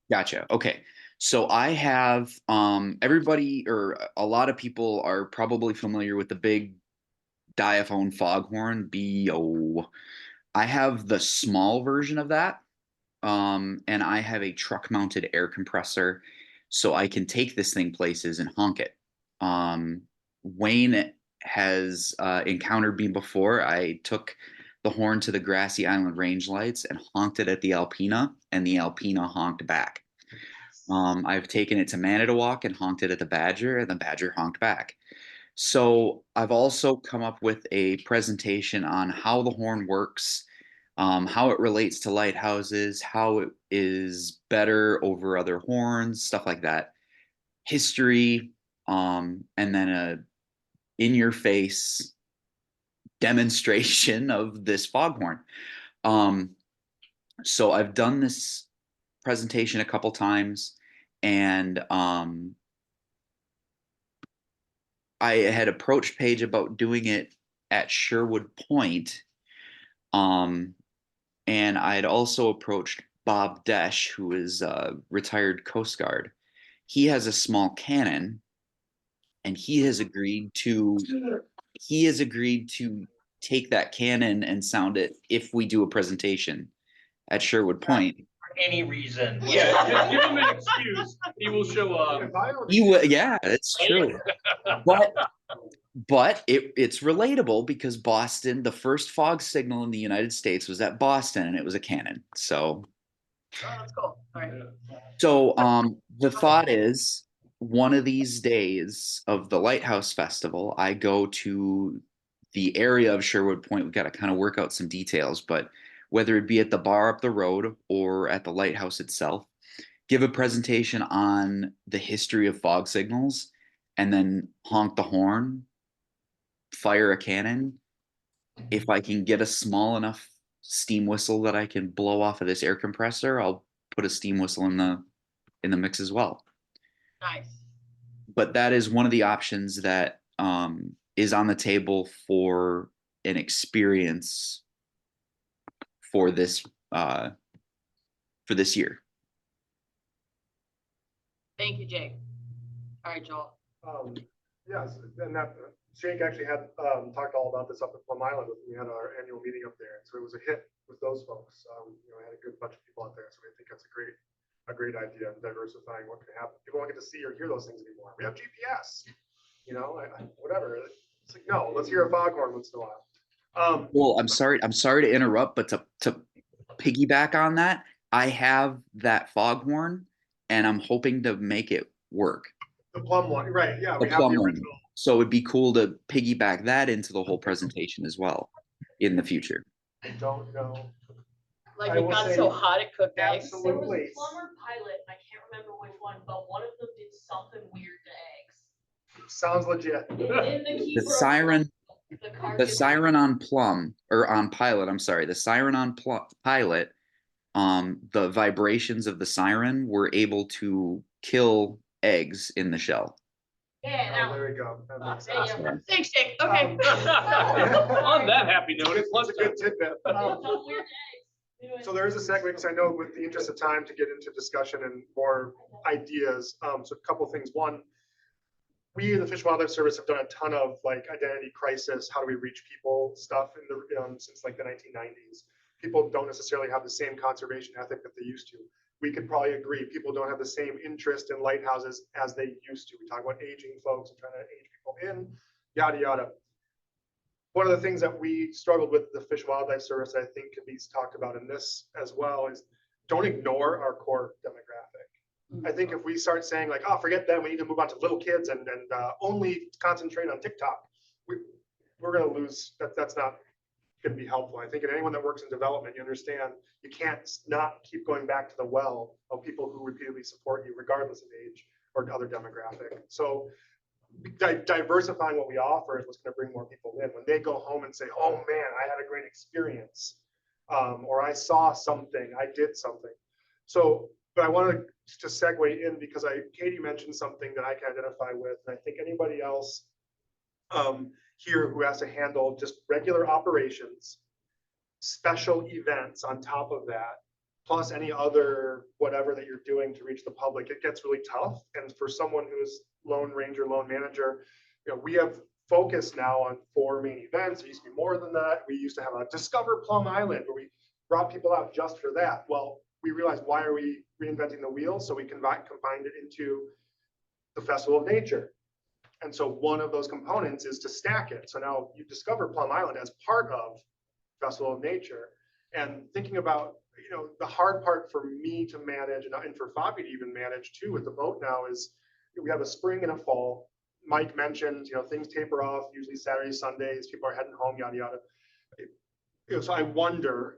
Gotcha. Okay. So I have everybody or a lot of people are probably familiar with the big diaphone foghorn, BO. I have the small version of that. And I have a truck mounted air compressor. So I can take this thing places and honk it. Wayne has encountered me before. I took the horn to the Grassy Island range lights and honked it at the Alpena, and the Alpena honked back. I've taken it to Manitowoc and honked it at the Badger, and the Badger honked back. So I've also come up with a presentation on how the horn works, how it relates to lighthouses, how it is better over other horns, stuff like that. History, and then a in-your-face demonstration of this foghorn. So I've done this presentation a couple times, and I had approached Paige about doing it at Sherwood Point. And I had also approached Bob Desch, who is a retired Coast Guard. He has a small cannon, and he has agreed to take that cannon and sound it if we do a presentation at Sherwood Point. For any reason. Yeah, just give him an excuse. He will show up. He will, yeah, it's true. But it's relatable because Boston, the first fog signal in the United States was at Boston, and it was a cannon. So, that's cool. All right. So the thought is, one of these days of the Lighthouse Festival, I go to the area of Sherwood Point, we've got to kind of work out some details, but whether it be at the bar up the road or at the lighthouse itself, give a presentation on the history of fog signals, and then honk the horn, fire a cannon. If I can get a small enough steam whistle that I can blow off of this air compressor, I'll put a steam whistle in the mix as well. Nice. But that is one of the options that is on the table for an experience for this year. Thank you, Jake. All right, Joel. Yes, and that Jake actually had talked all about this up at Plum Island. We had our annual meeting up there, so it was a hit with those folks. I had a good bunch of people out there, so I think that's a great idea, diversifying what can happen. People don't get to see or hear those things anymore. We have GPS, whatever. It's like, no, let's hear a foghorn once in a while. Well, I'm sorry to interrupt, but to piggyback on that, I have that foghorn, and I'm hoping to make it work. The Plum one, right? Yeah, The we have Plum the one. original. So it'd be cool to piggyback that into the whole presentation as well in the future. I don't know. Like I it will got say so hot it cooked eggs. absolutely. There was a plumber pilot, and I can't remember which one, but one of them did something weird to eggs. Sounds legit. The siren on Plum, or on Pilot, I'm sorry, the siren on Pilot, the vibrations of the siren were able to kill eggs in the shell. Yeah, there we go. That makes there you sense. go. Thanks, Jake. Okay. On that happy note, it's That's a good tidbit. Weird eggs. So there is a segue, because I know with the interest of time to get into discussion and more ideas. So a couple things. One, we in the Fish and Wildlife Service have done a ton of like identity crisis, how do we reach people stuff in the since like the 1990s. People don't necessarily have the same conservation ethic that they used to. We could probably agree people don't have the same interest in lighthouses as they used to. We talk about aging folks and trying to age people in, yada yada. One of the things that we struggled with the Fish and Wildlife Service, I think could be talked about in this as well, is don't ignore our core demographic. I think if we start saying like, oh, forget them, we need to move on to little kids and only concentrate on TikTok, we're going to lose. That's not going to be helpful. I think anyone that works in development, you understand you can't not keep going back to the well of people who repeatedly support you, regardless of age or other demographic. So diversifying what we offer is what's going to bring more people in. When they go home and say, oh man, I had a great experience, or I saw something, I did something. So, but I wanted to segue in because Katie mentioned something that I can identify with, and I think anybody else here who has to handle just regular operations, special events on top of that, plus any other whatever that you're doing to reach the public, it gets really tough. And for someone who's lone ranger, lone manager, we have focused now on 4 main events. There used to be more than that. We used to have a Discover Plum Island where we brought people out just for that. Well, we realized, why are we reinventing the wheel? So we combined it into the Festival of Nature. And so one of those components is to stack it. So now you discover Plum Island as part of Festival of Nature. And thinking about, the hard part for me to manage and for Fabi to even manage too with the boat now is we have a spring and a fall. Mike mentioned, things taper off, usually Saturdays, Sundays, people are heading home, yada, yada. So I wonder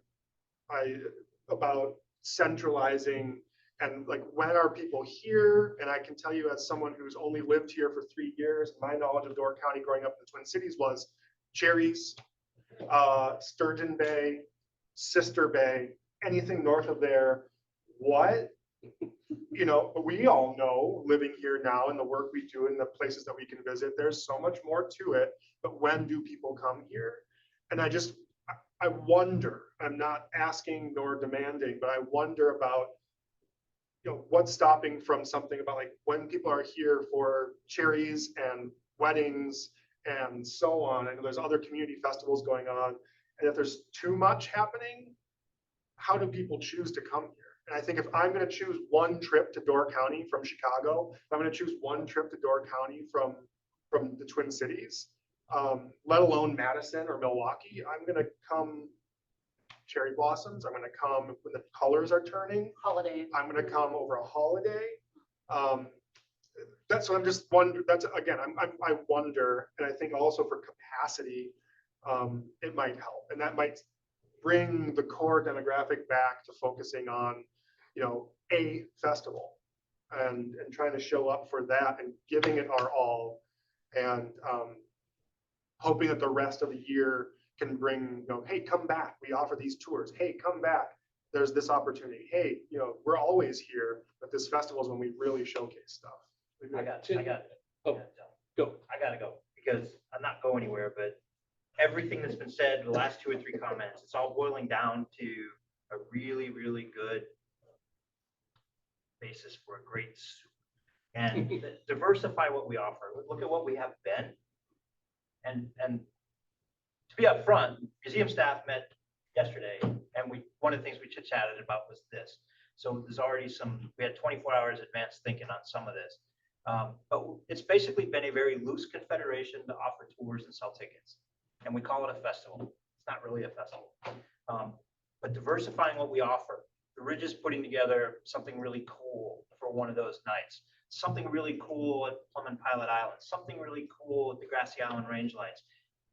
about centralizing and like, when are people here? And I can tell you, as someone who's only lived here for 3 years, my knowledge of Door County growing up in the Twin Cities was Cherries, Sturgeon Bay, Sister Bay, anything north of there. What? We all know, living here now and the work we do and the places that we can visit, there's so much more to it. But when do people come here? And I wonder, I'm not asking nor demanding, but I wonder about what's stopping from something about like when people are here for cherries and weddings and so on. I know there's other community festivals going on. And if there's too much happening, how do people choose to come here? And I think if I'm going to choose one trip to Door County from Chicago, if I'm going to choose one trip to Door County from the Twin Cities, let alone Madison or Milwaukee, I'm going to come cherry blossoms. I'm going to come when the colors are turning. Holidays. I'm going to come over a holiday. That's what I'm just wondering. That's again, I wonder, and I think also for capacity, it might help. And that might bring the core demographic back to focusing on, a festival and trying to show up for that and giving it our all, and hoping that the rest of the year can bring, hey, come back. We offer these tours. Hey, come back. There's this opportunity. Hey, we're always here, but this festival is when we really showcase stuff. I got go. I gotta go because I'm not going anywhere, but everything that's been said, the last 2 or 3 comments, it's all boiling down to a really, really good basis for a great soup. And diversify what we offer. Look at what we have been. And to be upfront, museum staff met yesterday, and one of the things we chit-chatted about was this. So there's already we had 24 hours advanced thinking on some of this. But it's basically been a very loose confederation to offer tours and sell tickets. And we call it a festival. It's not really a festival. But diversifying what we offer. The Ridge is putting together something really cool for one of those nights. Something really cool at Plum and Pilot Island. Something really cool at the Grassy Island Range Lights.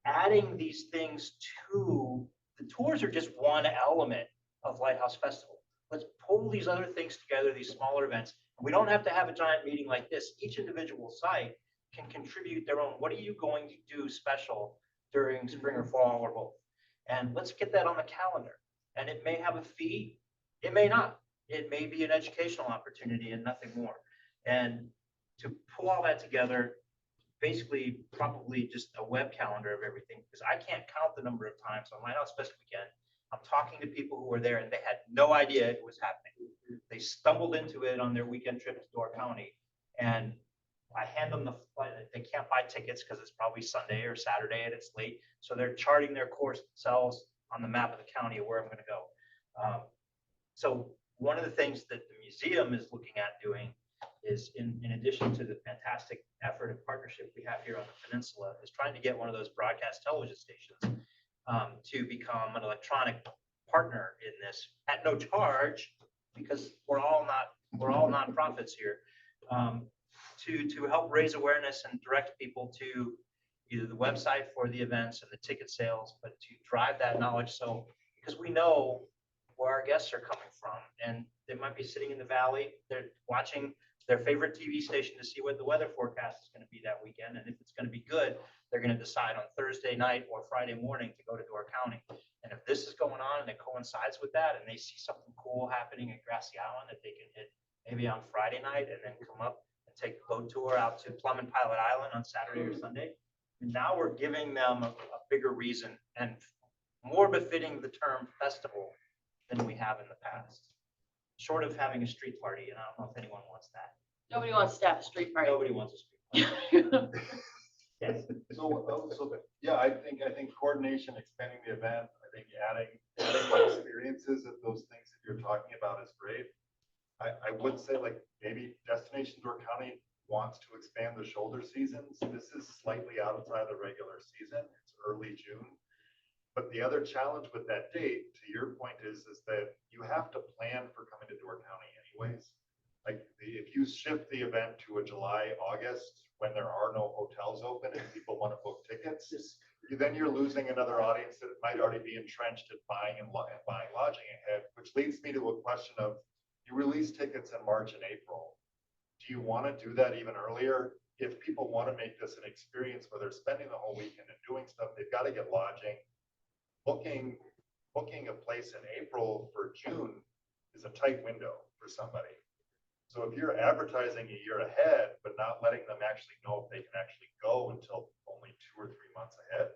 Adding these things to the tours are just one element of Lighthouse Festival. Let's pull these other things together, these smaller events. We don't have to have a giant meeting like this. Each individual site can contribute their own. What are you going to do special during spring or fall or both? And let's get that on the calendar. And it may have a fee. It may not. It may be an educational opportunity and nothing more. And to pull all that together, basically probably just a web calendar of everything, because I can't count the number of times on Lighthouse Fest weekend I'm talking to people who were there and they had no idea it was happening. They stumbled into it on their weekend trip to Door County, and I hand them they can't buy tickets because it's probably Sunday or Saturday and it's late. So they're charting their course themselves on the map of the county of where I'm going to go. So one of the things that the museum is looking at doing is, in addition to the fantastic effort and partnership we have here on the peninsula, is trying to get one of those broadcast television stations to become an electronic partner in this at no charge, because we're all nonprofits here, to help raise awareness and direct people to either the website for the events and the ticket sales, but to drive that knowledge. So, because we know where our guests are coming from, and they might be sitting in the valley, they're watching their favorite TV station to see what the weather forecast is going to be that weekend. And if it's going to be good, they're going to decide on Thursday night or Friday morning to go to Door County. And if this is going on and it coincides with that, and they see something cool happening at Grassy Island that they can hit maybe on Friday night and then come up and take a boat tour out to Plum and Pilot Island on Saturday or Sunday, and now we're giving them a bigger reason and more befitting the term festival than we have in the past. Short of having a street party, and I don't know if anyone wants that. Nobody wants to have a street party. Nobody wants a street party. Yes. So yeah, I think coordination, expanding the event, I think adding experiences of those things that you're talking about is great. I would say, like, maybe Destination Door County wants to expand the shoulder seasons. This is slightly outside the regular season. It's early June. But the other challenge with that date, to your point, is that you have to plan for coming to Door County anyways. Like, if you shift the event to a July, August, when there are no hotels open and people want to book tickets, then you're losing another audience that might already be entrenched at buying lodging ahead, which leads me to a question of, you release tickets in March and April. Do you want to do that even earlier? If people want to make this an experience where they're spending the whole weekend and doing stuff, they've got to get lodging. Booking a place in April for June is a tight window for somebody. So if you're advertising a year ahead, but not letting them actually know if they can actually go until only 2 or 3 months ahead,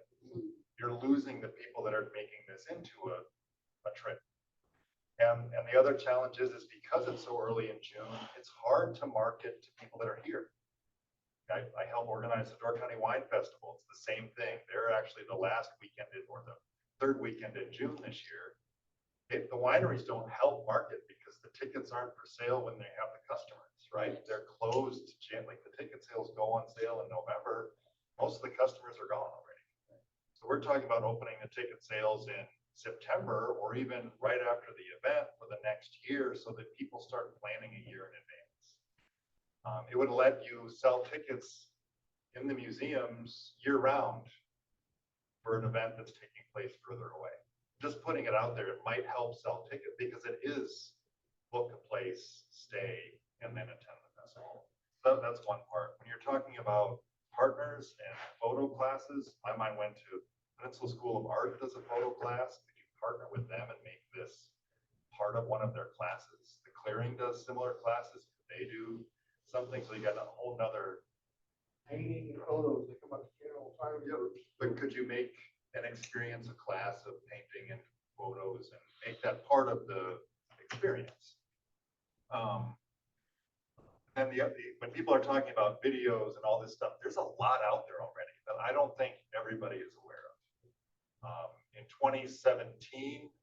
you're losing the people that are making this into a trip. And the other challenge is because it's so early in June, it's hard to market to people that are here. I help organize the Door County Wine Festival. It's the same thing. They're actually the last weekend or the third weekend in June this year. The wineries don't help market because the tickets aren't for sale when they have the customers, right? They're closed. Like, the ticket sales go on sale in November. Most of the customers are gone already. So we're talking about opening the ticket sales in September or even right after the event for the next year, so that people start planning a year in advance. It would let you sell tickets in the museums year round for an event that's taking place further away. Just putting it out there, it might help sell tickets because it is book a place, stay, and then attend the festival. So that's one part. When you're talking about partners and photo classes, my mind went to Peninsula School of Art does a photo class. Could you partner with them and make this part of one of their classes? The Clearing does similar classes. They do something, so you got a whole nother Painting photos that come up here all the time. Yeah, but could you make an experience, a class of painting and photos and make that part of the experience? And when people are talking about videos and all this stuff, there's a lot out there already that I don't think everybody is aware of. In 2017,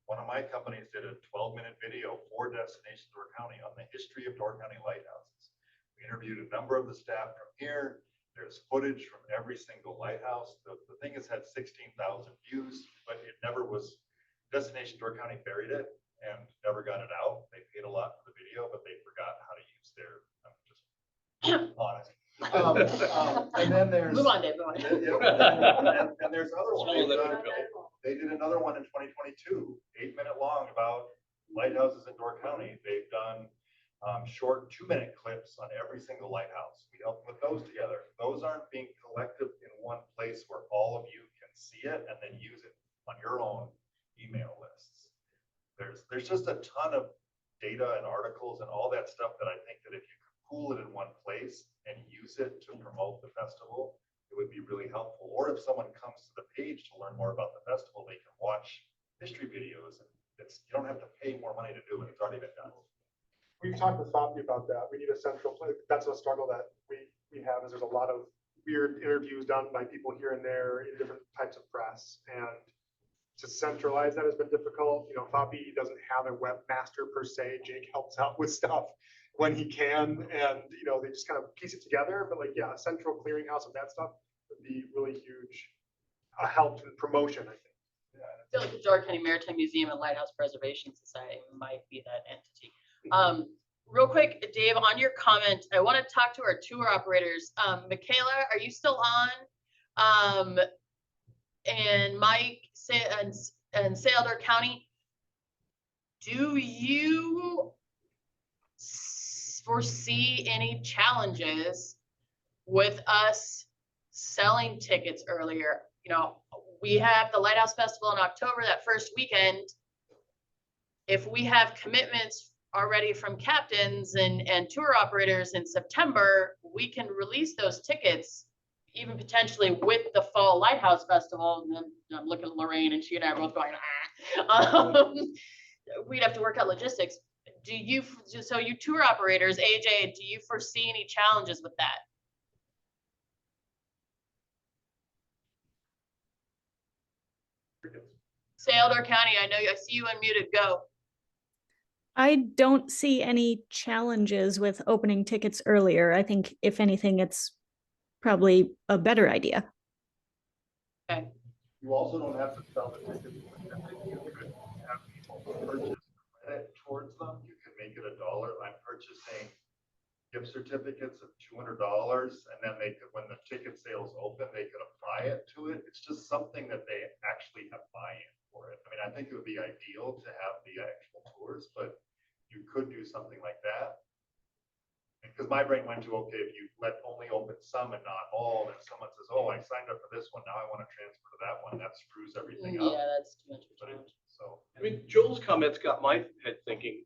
one of my companies did a 12-minute video for Destination Door County on the history of Door County lighthouses. We interviewed a number of the staff from here. There's footage from every single lighthouse. The thing has had 16,000 views, but it never was, Destination Door County buried it and never got it out. They paid a lot for the video, but they forgot how to use their, I'm just honest. And then there's. Move on, Dave, move on. And there's other ones. They did another one in 2022, 8-minute long about lighthouses in Door County. They've done short 2-minute clips on every single lighthouse. We help put those together. Those aren't being collected in one place where all of you can see it and then use it on your own email lists. There's just a ton of data and articles and all that stuff that I think that if you could pool it in one place and use it to promote the festival, it would be really helpful. Or if someone comes to the page to learn more about the festival, they can watch history videos. And you don't have to pay more money to do it. It's already been done. We've talked with Fabi about that. We need a central place. That's a struggle that we have is there's a lot of weird interviews done by people here and there in different types of press. And to centralize that has been difficult. You know, Fabi doesn't have a webmaster per se. Jake helps out with stuff when he can. And, you know, they just kind of piece it together. But like, yeah, a central clearinghouse of that stuff would be really huge help in promotion, I think. I feel like the Door County Maritime Museum and Lighthouse Preservation Society might be that entity. Real quick, Dave, on your comment, I want to talk to our tour operators. Michaela, are you still on? And Mike and Sailor County, do you foresee any challenges with us selling tickets earlier? You know, we have the Lighthouse Festival in October, that first weekend. If we have commitments already from captains and tour operators in September, we can release those tickets even potentially with the Fall Lighthouse Festival. And then I'm looking at Lorraine and she and I are both going, we'd have to work out logistics. So you tour operators, AJ, do you foresee any challenges with that? Sailor County, I see you unmuted, go. I don't see any challenges with opening tickets earlier. I think if anything, it's probably a better idea. Okay. You also don't have to sell the tickets. You could have people purchase credit towards them. You could make it $1. I'm purchasing gift certificates of $200, and then they could, when the ticket sales open, they could apply it to it. It's just something that they actually have buy-in for it. I mean, I think it would be ideal to have the actual tours, but you could do something like that. Because my brain went to, okay, if you let only open some and not all, then someone says, oh, I signed up for this one, now I want to transfer to that one. That screws everything up. Yeah, that's too much. So, I mean, Joel's comments got my head thinking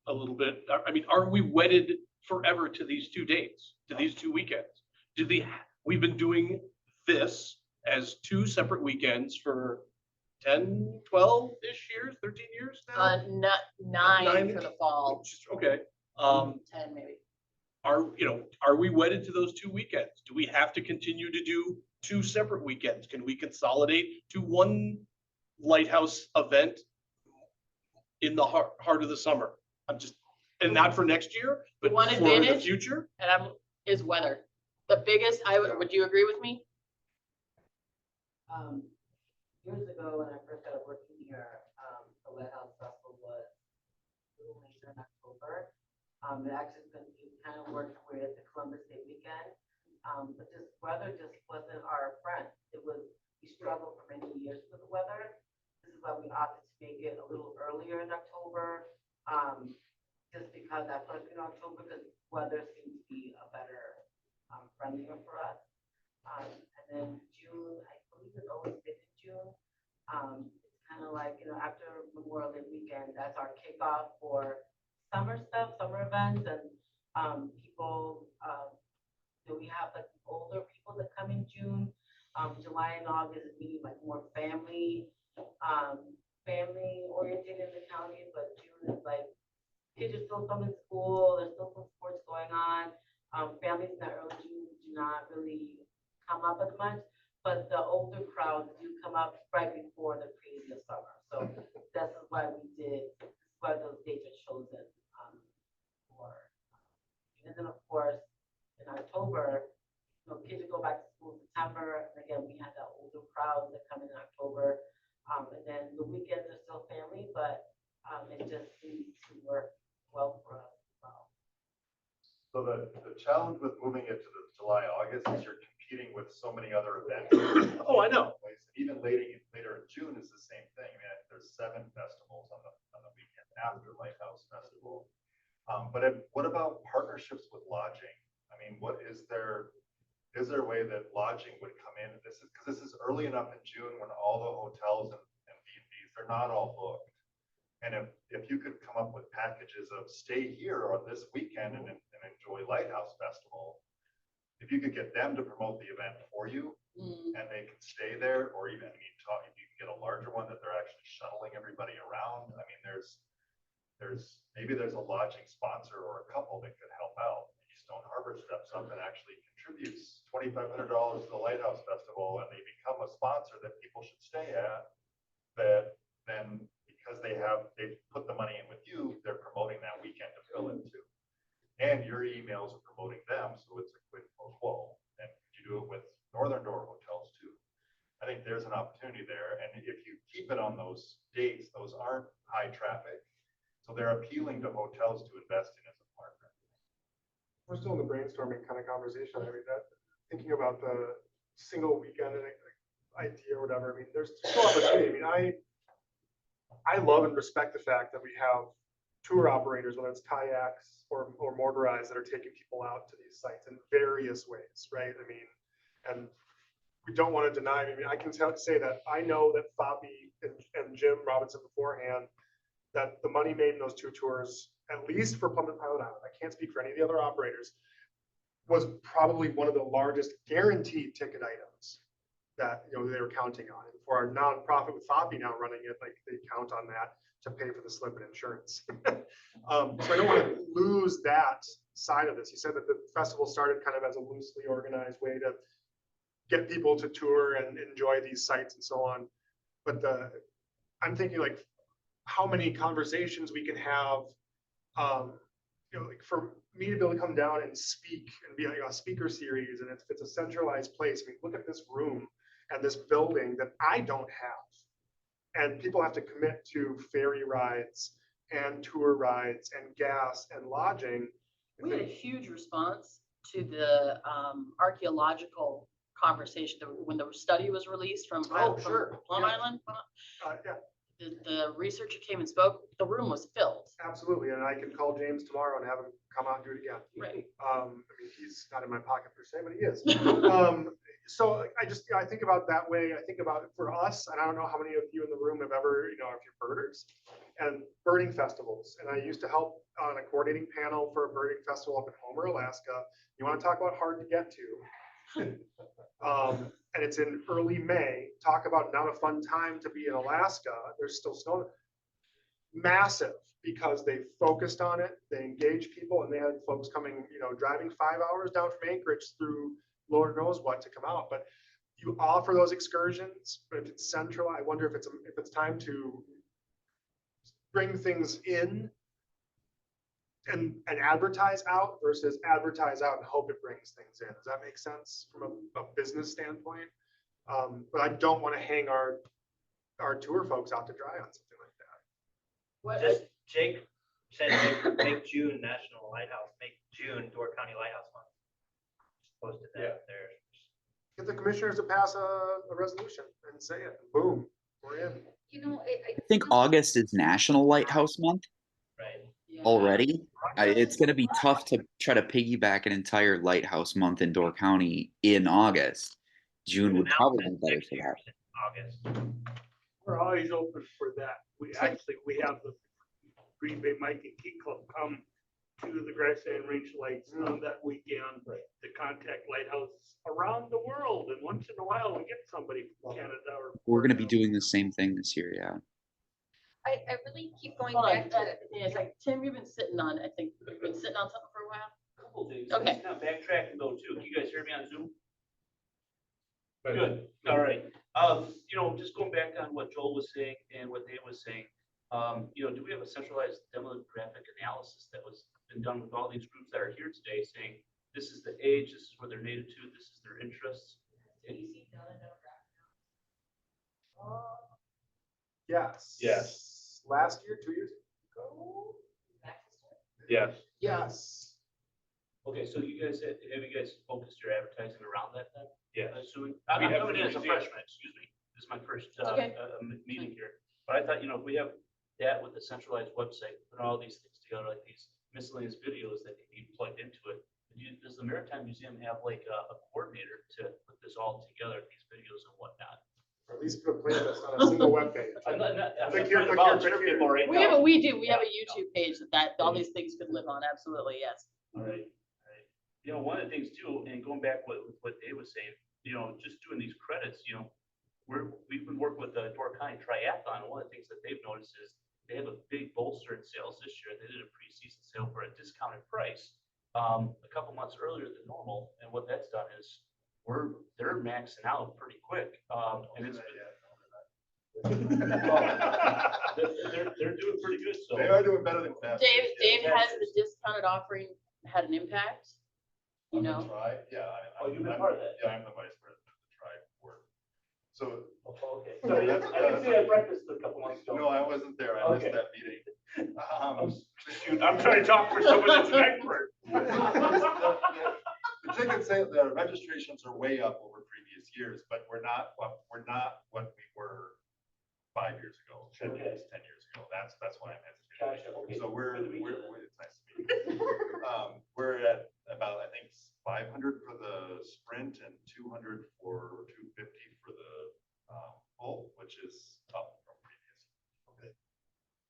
a little bit. I mean, are we wedded forever to these 2 dates, to these 2 weekends? We've been doing this as 2 separate weekends for 10, 12-ish years, 13 years now? Not 9 for the fall. Okay. 10 maybe. Are we wedded to those 2 weekends? Do we have to continue to do 2 separate weekends? Can we consolidate to one lighthouse event in the heart of the summer? And not for next year, but One for the advantage future? is weather. The biggest, would you agree with me? Years ago, when I first started working here, the Lighthouse Festival was a little later in October. It actually kind of worked with the Columbus Day weekend, but this weather just wasn't our friend. It was, we struggled for many years with the weather. This is why we opted to make it a little earlier in October, just because that first week in October, because weather seems to be a better, friendlier for us. And then June, I believe it's always been in June. It's kind of like, after Memorial Day weekend, that's our kickoff for summer stuff, summer events, and people, we have like older people that come in June. July and August is meeting like more family oriented in the county, but June is like kids are still some in school, there's still some sports going on. Families in the early June do not really come up as much, but the older crowds do come up right before the previous summer. So this is why those dates are chosen for. And then of course, in October, kids would go back to school in September. And again, we had that older crowd that come in October. And then the weekends are still family, but it just seems to work well for us as well. So the challenge with moving it to the July, August is you're competing with so many other events. Oh, I know. Even later in June is the same thing. I mean, there's 7 festivals on the weekend after Lighthouse Festival. What about partnerships with lodging? I mean, is there a way that lodging would come in? Because this is early enough in June when all the hotels and B&Bs, they're not all booked. And if you could come up with packages of stay here on this weekend and enjoy Lighthouse Festival, if you could get them to promote the event for you and they can stay there, or even, if you can get a larger one that they're actually shuttling everybody around. I mean, maybe there's a lodging sponsor or a couple that could help out. Stone Harbor steps up and actually contributes $2,500 to the Lighthouse Festival, and they become a sponsor that people should stay at. That then, because they've put the money in with you, they're promoting that weekend to fill it too. And your emails are promoting them, so it's a quid pro quo. And you do it with Northern Door hotels too. I think there's an opportunity there, and if you keep it on those dates, those aren't high traffic, so they're appealing to hotels to invest in as a partner. We're still in the brainstorming kind of conversation. I mean, thinking about the single weekend idea or whatever. I mean, there's still opportunity. I mean, I love and respect the fact that we have tour operators, whether it's kayaks or motorized, that are taking people out to these sites in various ways, right? I mean, and we don't want to deny. I mean, I can say that I know that Fabi and Jim Robinson beforehand, that the money made in those 2 tours, at least for Plum and Pilot Island, I can't speak for any of the other operators, was probably one of the largest guaranteed ticket items that they were counting on. And for our nonprofit with Fabi now running it, like they count on that to pay for the slip and insurance. So I don't want to lose that side of this. You said that the festival started kind of as a loosely organized way to get people to tour and enjoy these sites and so on. But I'm thinking like how many conversations we can have, like for me to be able to come down and speak and be like a speaker series, and it's a centralized place. I mean, look at this room and this building that I don't have, and people have to commit to ferry rides and tour rides and gas and lodging. We had a huge response to the archaeological conversation when the study was released from Plum Island. Yeah. The researcher came and spoke. The room was filled. Absolutely, and I can call James tomorrow and have him come out and do it again. Right. I mean, he's not in my pocket per se, but he is. So I think about that way. I think about it for us, and I don't know how many of you in the room have ever, if you're birders, and birding festivals. And I used to help on a coordinating panel for a birding festival up in Homer, Alaska. You want to talk about hard to get to. And it's in early May. Talk about not a fun time to be in Alaska. There's still snow. Massive, because they focused on it. They engaged people, and they had folks coming, driving 5 hours down from Anchorage through Lord knows what to come out. But you offer those excursions, but if it's central, I wonder if it's time to bring things in and advertise out versus advertise out and hope it brings things in. Does that make sense from a business standpoint? But I don't want to hang our tour folks out to dry on something like that. Jake said make June National Lighthouse, make June Door County Lighthouse Month. Posted that there. Get the commissioners to pass a resolution and say it, boom, we're in. You know, I think August is National Lighthouse Month Right. already. It's going to be tough to try to piggyback an entire Lighthouse Month in Door County in August. June would probably be better for that. August. We're always open for that. We have the Green Bay Mike and Key Club come to the Grassland Range Lights on that weekend to contact lighthouses around the world. And once in a while, we get somebody from Canada or. We're going to be doing the same thing this year, yeah. I really keep going Hold on, back to. yeah, it's like, Tim, you've been sitting on, I think, you've been sitting on something for a while? Couple things. Okay. Now backtracking though too. Can you guys hear me on Zoom? Good. All right. Just going back on what Joel was saying and what Dave was saying, do we have a centralized demographic analysis that was been done with all these groups that are here today saying, this is the age, this is where they're native to, this is their interests? Yes. Yes. Last year, 2 years ago? Yes. Yes. Okay, so you guys, have you guys focused your advertising around that then? Yes. Assuming, We I'm have coming in as a museum. freshman, excuse me. This is my first Okay. meeting here. But I thought, if we have that with a centralized website, put all these things together, like these miscellaneous videos that can be plugged into it. Does the Maritime Museum have like a coordinator to put this all together, these videos and whatnot? Or at least put a playlist on a single webpage. I'm not Click trying here, to click here, volunteer click here. people right We have now. we have a YouTube page that all these things could live on, absolutely, yes. All right, all right. One of the things too, and going back with what Dave was saying, just doing these credits, we've been working with the Door County Triathlon, and one of the things that they've noticed is they have a big bolster in sales this year. They did a preseason sale for a discounted price a couple months earlier than normal, and what that's done is they're maxing out pretty quick, and it's they're doing pretty good. So They are doing better than fast. Dave, has the discounted offering had an impact? On the Tribe, yeah. you've been part of that. Yeah, I'm the vice president of the Tribe board. So. Okay. So I didn't see that breakfast a couple months ago. No, I wasn't there. I missed Okay. that meeting. Shoot, I'm trying to talk for someone that's an expert. The ticket sale, the registrations are way up over previous years, but we're not what we were 5 years ago, 10 years ago. That's why I'm hesitating. Gotcha, okay. So it's nice to meet you. We're at about, I think, 500 for the sprint and 200 or 250 for the full, which is up from previous. Okay.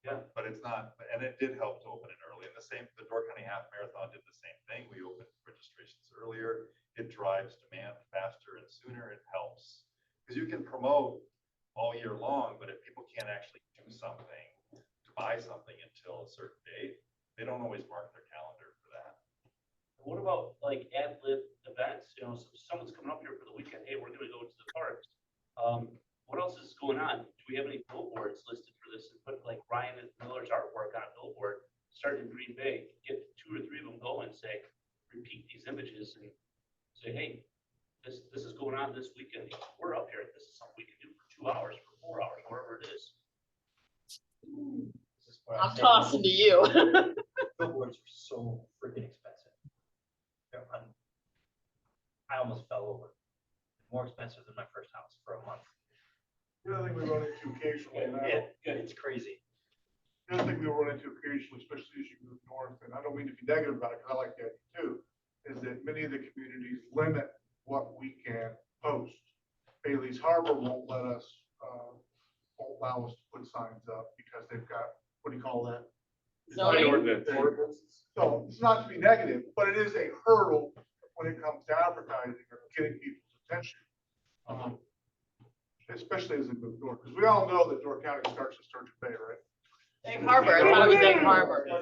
Yeah, but it's not, and it did help to open it early. And the Door County Half Marathon did the same thing. We opened registrations earlier. It drives demand faster and sooner. It helps because you can promote all year long, but if people can't actually do something to buy something until a certain date, they don't always mark their calendar for that. What about like ad lib events? So someone's coming up here for the weekend. Hey, we're going to go to the parks. What else is going on? Do we have any billboards listed for this? And put like Ryan Miller's artwork on a billboard, starting in Green Bay, get 2 or 3 of them going, say, repeat these images and say, hey, this is going on this weekend. We're up here. This is something we can do for 2 hours, for 4 hours, whatever it is. I'm tossing to you. Billboards are so freaking expensive. I almost fell over. More expensive than my first house for a month. The other thing we run into occasionally, and It's crazy. the other thing we run into occasionally, especially as you move north, and I don't mean to be negative about it, because I like that too, is that many of the communities limit what we can post. Bailey's Harbor won't let us, won't allow us to put signs up because they've got, what do you call that? Zoning? Ordinance. So it's not to be negative, but it is a hurdle when it comes to advertising or getting people's attention. Especially as we move north, because we all know that Door County starts in Sturgeon Bay, right? Egg Harbor, I thought it was Egg Harbor. Oh,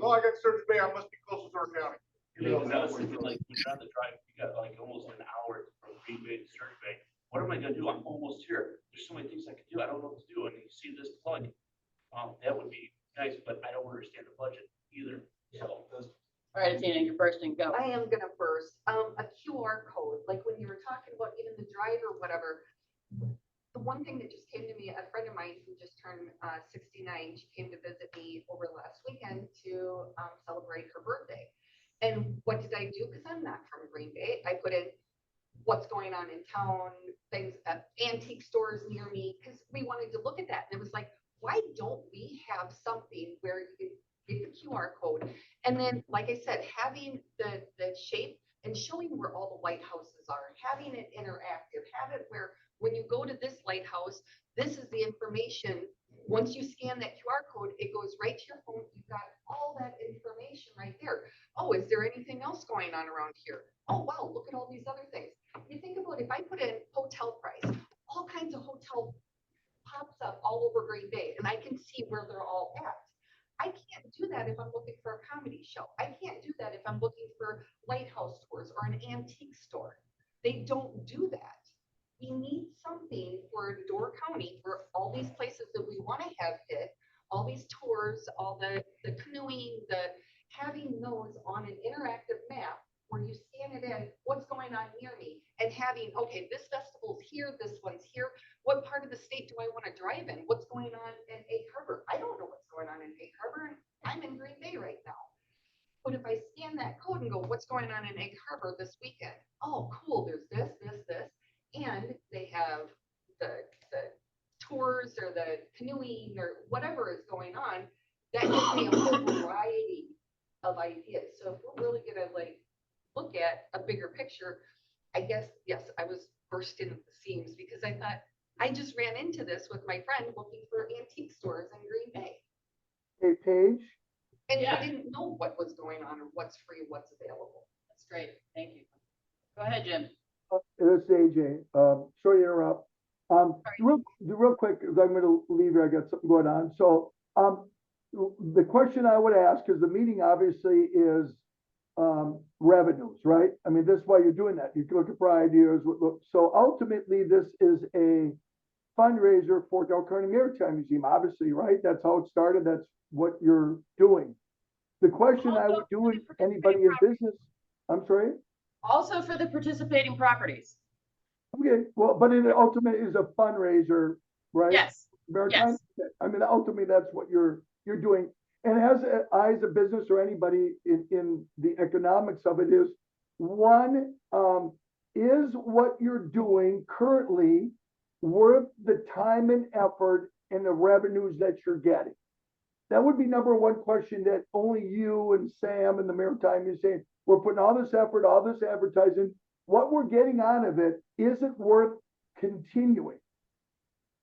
I got Sturgeon Bay, I must be close to Door County. Because I was thinking, like, when you're on the drive, you got like almost an hour from Green Bay to Sturgeon Bay. What am I gonna do? I'm almost here. There's so many things I can do. I don't know what to do. And you see this plug, that would be nice, but I don't understand the budget either. So. All right, Athena, you're bursting, go. I am gonna burst. A QR code, like when you were talking about even the drive or whatever. The one thing that just came to me, a friend of mine who just turned 69, she came to visit me over last weekend to celebrate her birthday. And what did I do? Because I'm not from Green Bay. I put in what's going on in town, things at antique stores near me, because we wanted to look at that. And it was like, why don't we have something where you can get the QR code? And then, like I said, having the shape and showing where all the lighthouses are, having it interactive, have it where when you go to this lighthouse, this is the information. Once you scan that QR code, it goes right to your phone. You've got all that information right there. Oh, is there anything else going on around here? Oh, wow, look at all these other things. You think about if I put in hotel price, all kinds of hotel pops up all over Green Bay, and I can see where they're all at. I can't do that if I'm looking for a comedy show. I can't do that if I'm looking for lighthouse tours or an antique store. They don't do that. We need something for Door County, for all these places that we want to have hit, all these tours, all the canoeing, having those on an interactive map where you scan it in, what's going on near me, and having, okay, this festival's here, this one's here. What part of the state do I want to drive in? What's going on in Egg Harbor? I don't know what's going on in Egg Harbor, and I'm in Green Bay right now. But if I scan that code and go, what's going on in Egg Harbor this weekend? Oh, cool, there's this, and they have the tours or the canoeing or whatever is going on. That gives me a whole variety of ideas. So if we're really gonna like look at a bigger picture, I guess, yes, I was bursting at the seams because I thought I just ran into this with my friend looking for antique stores in Green Bay. Hey, Paige? And I didn't know what was going on or what's free, what's available. That's great. Thank you. Go ahead, Jim. This is AJ. Sorry to interrupt. Real quick, because I'm going to leave here. I got something going on. So the question I would ask, because the meeting obviously is revenues, right? I mean, that's why you're doing that. You're looking for ideas. So ultimately, this is a fundraiser for Door County Maritime Museum, obviously, right? That's how it started. That's what you're doing. The question I would do, anybody in business, I'm sorry? Also for the participating properties. Okay, well, but it ultimately is a fundraiser, right? Yes. Maritime? Yes. I mean, ultimately, that's what you're doing. And I, as a business or anybody in the economics of it is, one, is what you're doing currently worth the time and effort and the revenues that you're getting? That would be number one question that only you and Sam and the Maritime is saying. We're putting all this effort, all this advertising. What we're getting out of it, is it worth continuing?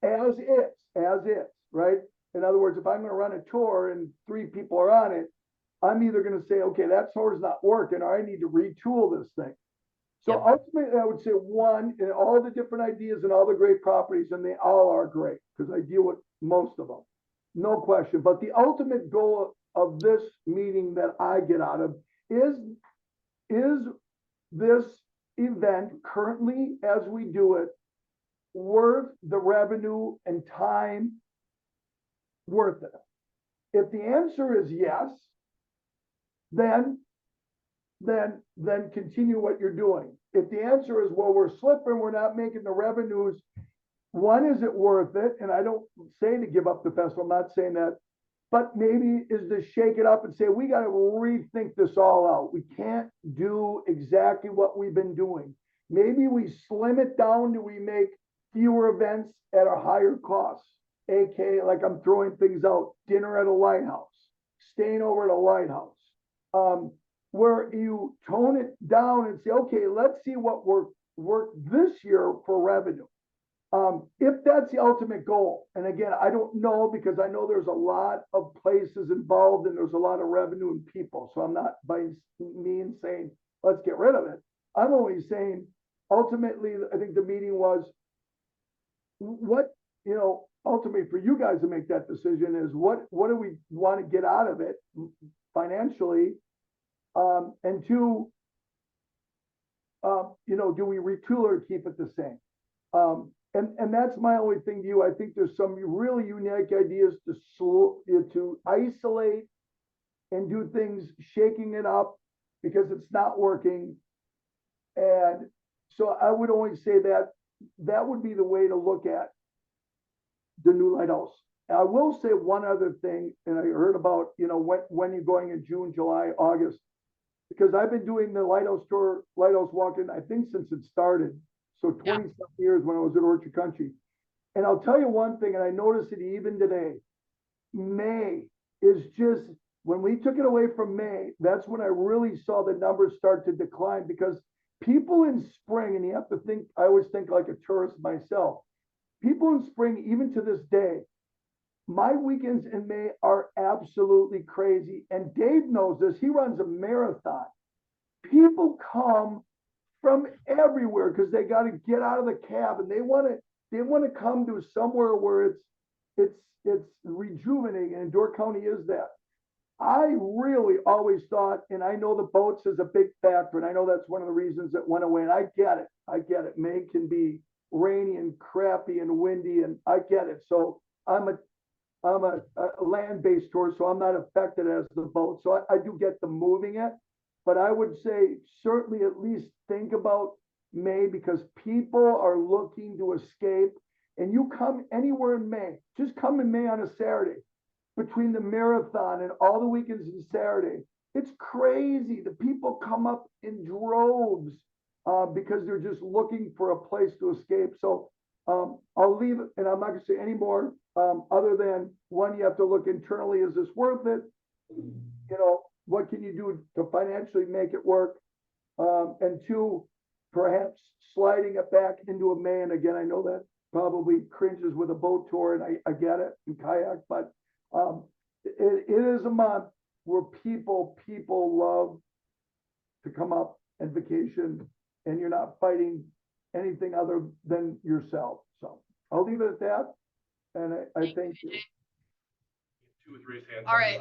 As is, right? In other words, if I'm going to run a tour and 3 people are on it, I'm either going to say, okay, that tour's not working, or I need to retool this thing. So ultimately, I would say one, in all the different ideas and all the great properties, and they all are great, because I deal with most of them, no question. But the ultimate goal of this meeting that I get out of is this event currently, as we do it, worth the revenue and time worth it? If the answer is yes, then continue what you're doing. If the answer is, well, we're slipping, we're not making the revenues, one, is it worth it? And I don't say to give up the festival, I'm not saying that, but maybe is to shake it up and say, we got to rethink this all out. We can't do exactly what we've been doing. Maybe we slim it down. Do we make fewer events at a higher cost? AK, like I'm throwing things out, dinner at a lighthouse, staying over at a lighthouse, where you tone it down and say, okay, let's see what worked this year for revenue. If that's the ultimate goal, and again, I don't know, because I know there's a lot of places involved and there's a lot of revenue and people. So I'm not by means saying, let's get rid of it. I'm only saying, ultimately, I think the meeting was what, ultimately for you guys to make that decision is what do we want to get out of it financially? And two, do we retool or keep it the same? And that's my only thing to you. I think there's some really unique ideas to isolate and do things, shaking it up because it's not working. And so I would only say that would be the way to look at the new lighthouse. And I will say one other thing, and I heard about, when you're going in June, July, August. because I've been doing the Lighthouse tour, Lighthouse walk-in, I think since it started. So 20 some years when I was at Orchard Country. And I'll tell you one thing, and I noticed it even today. May is just, when we took it away from May, that's when I really saw the numbers start to decline, because people in spring, and you have to think, I always think like a tourist myself, people in spring, even to this day, my weekends in May are absolutely crazy. And Dave knows this, he runs a marathon. People come from everywhere because they got to get out of the cab and they want to come to somewhere where it's rejuvenating, and Door County is that. I really always thought, and I know the boats is a big factor, and I know that's one of the reasons it went away, and I get it. May can be rainy and crappy and windy, and I get it. So I'm a land-based tour, so I'm not affected as the boat. So I do get the moving it, but I would say certainly at least think about May, because people are looking to escape. And you come anywhere in May, just come in May on a Saturday, between the marathon and all the weekends and Saturday. It's crazy. The people come up in droves because they're just looking for a place to escape. So I'll leave it, and I'm not going to say any more other than, one, you have to look internally, is this worth it? You know, what can you do to financially make it work? And two, perhaps sliding it back into a May. And again, I know that probably cringes with a boat tour, and I get it, and kayak, but it is a month where people love to come up and vacation, and you're not fighting anything other than yourself. So I'll leave it at that, and I thank you. Two with raised hands. All right,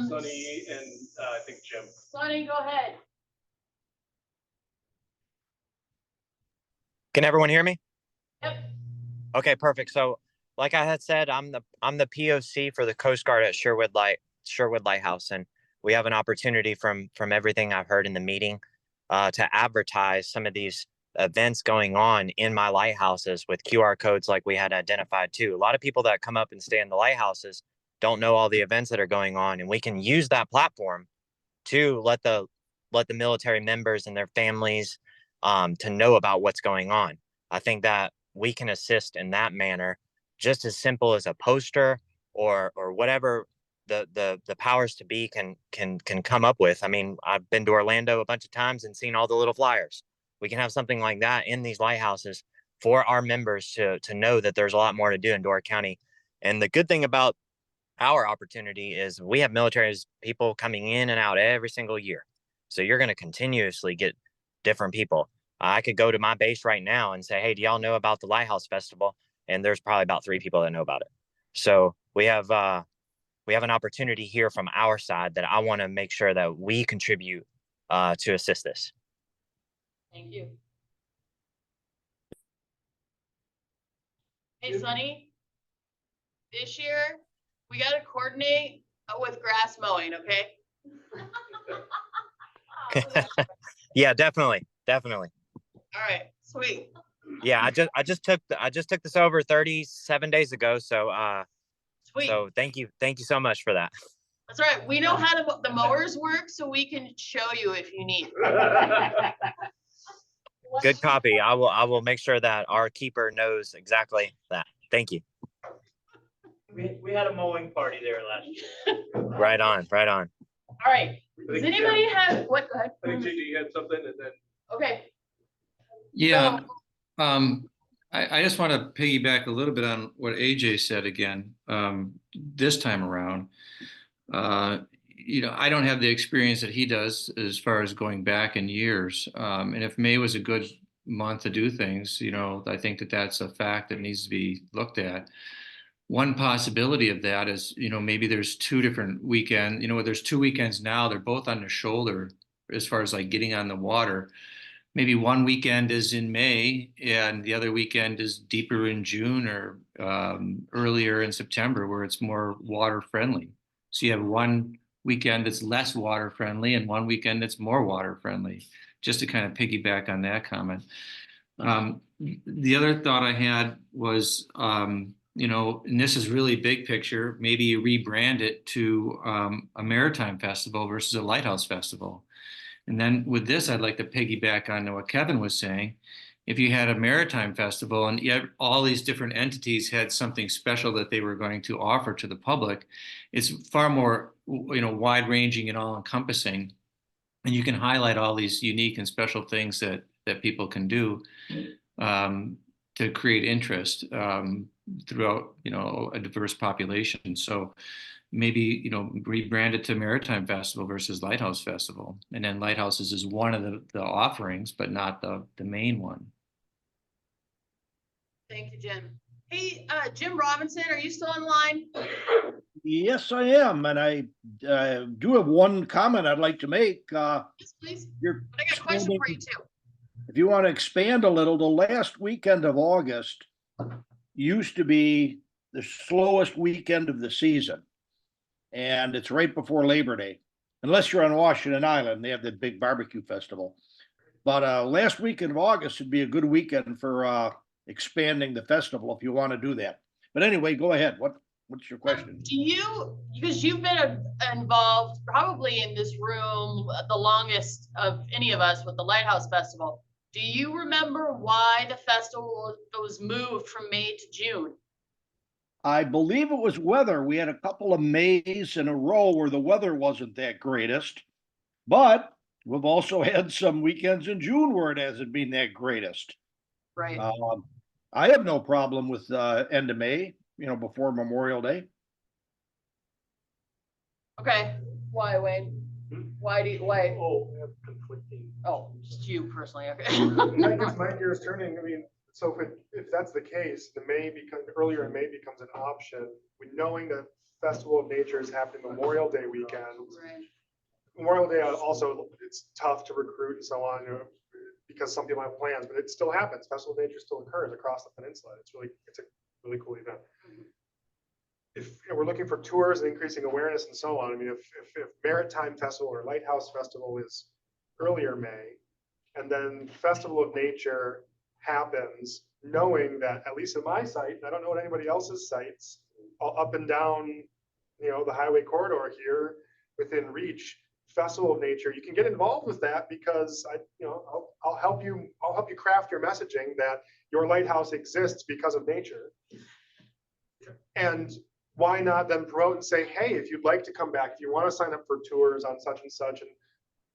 Sunny and I think Jim. Sunny, go ahead. Can everyone hear me? Yep. Okay, perfect. So like I had said, I'm the POC for the Coast Guard at Sherwood Lighthouse, and we have an opportunity from everything I've heard in the meeting to advertise some of these events going on in my lighthouses with QR codes like we had identified too. A lot of people that come up and stay in the lighthouses don't know all the events that are going on, and we can use that platform to let the military members and their families to know about what's going on. I think that we can assist in that manner, just as simple as a poster or whatever the powers to be can come up with. I mean, I've been to Orlando a bunch of times and seen all the little flyers. We can have something like that in these lighthouses for our members to know that there's a lot more to do in Door County. And the good thing about our opportunity is we have military people coming in and out every single year. So you're going to continuously get different people. I could go to my base right now and say, hey, do y'all know about the Lighthouse Festival? And there's probably about 3 people that know about it. So we have an opportunity here from our side that I want to make sure that we contribute to assist this. Thank you. Hey, Sunny, this year we got to coordinate with grass mowing, okay? Yeah, definitely. All right, sweet. Yeah, I just took this over 37 days ago. So Sweet. So thank you so much for that. That's right. We know how the mowers work, so we can show you if you need. Good copy. I will make sure that our keeper knows exactly that. Thank you. We had a mowing party there last year. Right on. All right. Does anybody have what? Go ahead. I think JD had something, and then. Okay. Yeah. I just want to piggyback a little bit on what AJ said again, this time around. I don't have the experience that he does as far as going back in years. And if May was a good month to do things, I think that's a fact that needs to be looked at. One possibility of that is, maybe there's 2 different weekends. There's 2 weekends now. They're both on the shoulder as far as like getting on the water. Maybe one weekend is in May and the other weekend is deeper in June or earlier in September, where it's more water friendly. So you have one weekend that's less water friendly and one weekend that's more water friendly, just to kind of piggyback on that comment. The other thought I had was, and this is really big picture, maybe you rebrand it to a Maritime Festival versus a Lighthouse Festival. And then with this, I'd like to piggyback on what Kevin was saying. If you had a maritime festival and yet all these different entities had something special that they were going to offer to the public, it's far more, wide ranging and all encompassing. And you can highlight all these unique and special things that people can do to create interest throughout, a diverse population. So maybe, rebrand it to Maritime Festival versus Lighthouse Festival. And then Lighthouses is one of the offerings, but not the main one. Thank you, Jim. Hey, Jim Robinson, are you still on the line? Yes, I am, and I do have one comment I'd like to make. Yes, please. But I got a question for you too. If you want to expand a little, the last weekend of August used to be the slowest weekend of the season, and it's right before Labor Day, unless you're on Washington Island. They have the big barbecue festival. But last weekend of August would be a good weekend for expanding the festival if you want to do that. But anyway, go ahead. What's your question? Because you've been involved probably in this room the longest of any of us with the Lighthouse Festival. Do you remember why the festival was moved from May to June? I believe it was weather. We had a couple of Mays in a row where the weather wasn't that greatest, but we've also had some weekends in June where it hasn't been that greatest. Right. I have no problem with end of May, before Memorial Day. Okay. Why, Wayne? Why? Oh, we have conflicting. Oh, just you personally. Okay. I guess my gear is turning. I mean, so if that's the case, earlier in May becomes an option. Knowing that Festival of Nature is happening Memorial Day weekend. Right. Memorial Day also, it's tough to recruit and so on, because some people have plans, but it still happens. Festival of Nature still occurs across the peninsula. It's a really cool event. If we're looking for tours and increasing awareness and so on, I mean, if Maritime Festival or Lighthouse Festival is earlier May, and then Festival of Nature happens, knowing that, at least in my site, I don't know what anybody else's sites, up and down, the highway corridor here within reach, Festival of Nature, you can get involved with that because I'll help you craft your messaging that your lighthouse exists because of nature. And why not then promote and say, hey, if you'd like to come back, if you want to sign up for tours on such and such, and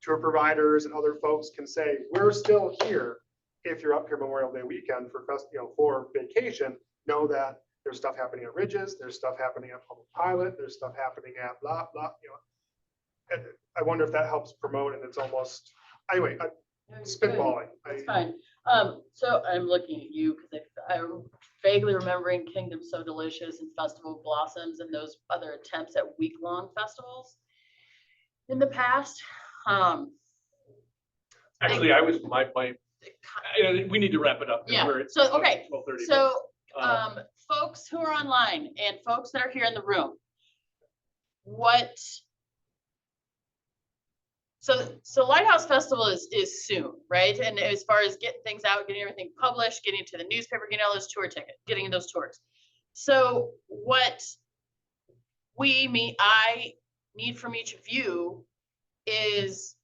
tour providers and other folks can say, we're still here. If you're up here Memorial Day weekend for vacation, know that there's stuff happening at Ridges, there's stuff happening at Public Pilot, there's stuff happening at blah, blah, And I wonder if that helps promote, and it's almost, anyway, spitballing. That's fine. So I'm looking at you because I'm vaguely remembering Kingdom So Delicious and Festival of Blossoms and those other attempts at week-long festivals in the past. Actually, we need to wrap it up. Yeah. So, okay. 12:30. So, folks who are online and folks that are here in the room, So Lighthouse Festival is soon, right? And as far as getting things out, getting everything published, getting it to the newspaper, getting all those tour tickets, getting those tours. So what I need from each of you is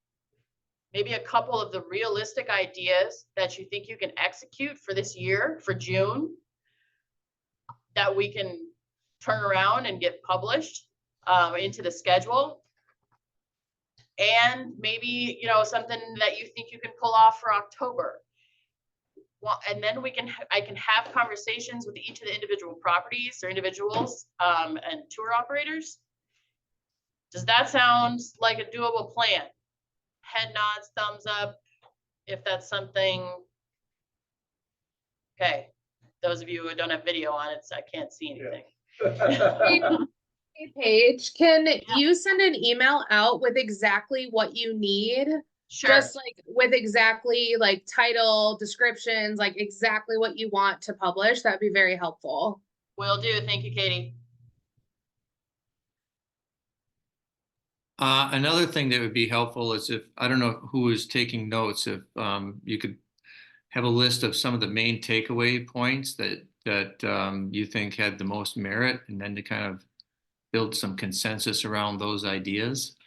maybe a couple of the realistic ideas that you think you can execute for this year, for June, that we can turn around and get published into the schedule. And maybe, something that you think you can pull off for October. Well, and then I can have conversations with each of the individual properties or individuals and tour operators. Does that sound like a doable plan? Head nods, thumbs up, if that's something. Okay, those of you who don't have video on it, so I can't see anything. Hey, Paige, can you send an email out with exactly what you need? Sure. Just like with exactly like title, descriptions, like exactly what you want to publish. That'd be very helpful. Will do. Thank you, Katie. Another thing that would be helpful is if, I don't know who is taking notes, if you could have a list of some of the main takeaway points that you think had the most merit, and then to kind of build some consensus around those ideas.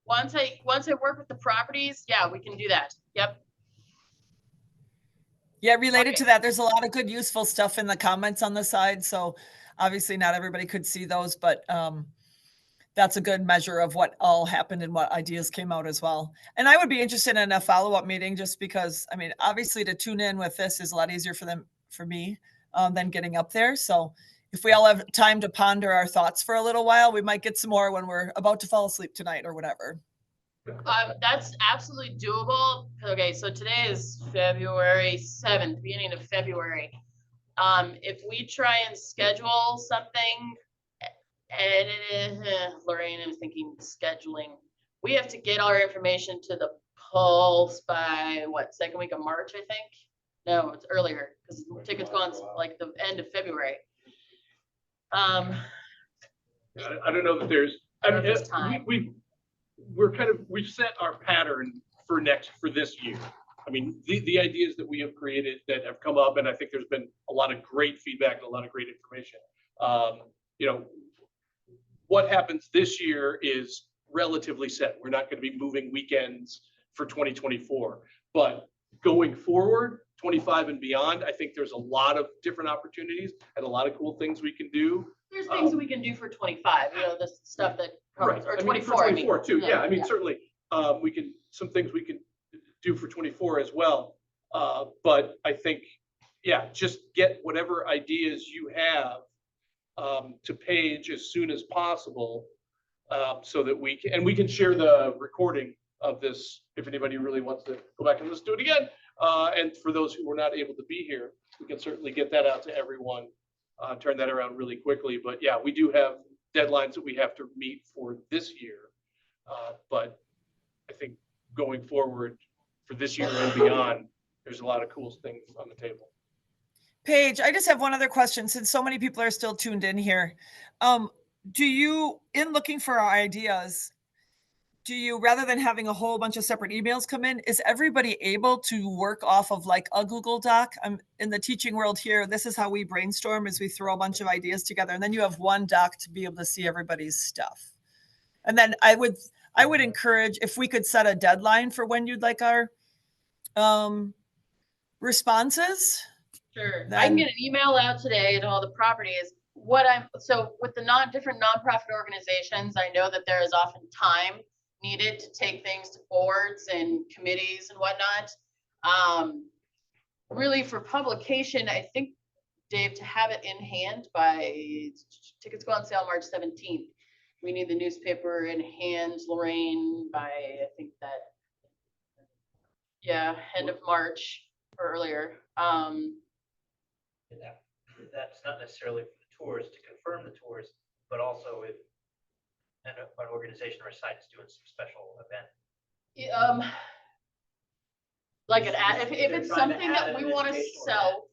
once I work with the properties, yeah, we can do that. Yep. Yeah, related to that, there's a lot of good, useful stuff in the comments on the side. So obviously not everybody could see those, but that's a good measure of what all happened and what ideas came out as well. And I would be interested in a follow-up meeting just because, I mean, obviously to tune in with this is a lot easier for me than getting up there. So if we all have time to ponder our thoughts for a little while, we might get some more when we're about to fall asleep tonight or whatever. That's absolutely doable. Okay, so today is February 7th, beginning of February. If we try and schedule something, and Lorraine, I'm thinking scheduling. We have to get our information to the Pulse by what, second week of March, I think? No, it's earlier because tickets go on like the end of February. I don't know that there's, I mean, we've set our pattern for this year. I mean, the ideas that we have created that have come up, and I think there's been a lot of great feedback and a lot of great information. You know, what happens this year is relatively set. We're not going to be moving weekends for 2024, but going forward, 25 and beyond, I think there's a lot of different opportunities and a lot of cool things we can do. There's things that we can do for 25, you know, the stuff that Right, or I mean, 24, for I mean. 24 too. Yeah, I mean, Yeah. certainly, some things we can do for 24 as well. But I think, yeah, just get whatever ideas you have to Paige as soon as possible, so that we can share the recording of this if anybody really wants to go back and listen to it again. And for those who were not able to be here, we can certainly get that out to everyone, turn that around really quickly. But yeah, we do have deadlines that we have to meet for this year. But I think going forward for this year and beyond, there's a lot of cool things on the table. Paige, I just have one other question since so many people are still tuned in here. Do you, in looking for our ideas, do you, rather than having a whole bunch of separate emails come in, is everybody able to work off of like a Google Doc? In the teaching world here, this is how we brainstorm, is we throw a bunch of ideas together and then you have one doc to be able to see everybody's stuff. And then I would encourage if we could set a deadline for when you'd like our responses. Sure. I can get an email out today to all the properties. So with the different nonprofit organizations, I know that there is often time needed to take things to boards and committees and whatnot. Really for publication, I think, Dave, to have it in hand by, tickets go on sale March 17th. We need the newspaper in hand, Lorraine, by, I think that, yeah, end of March or earlier. That's not necessarily for the tours, to confirm the tours, but also if an organization or a site is doing some special event. Like if it's something that we want to sell,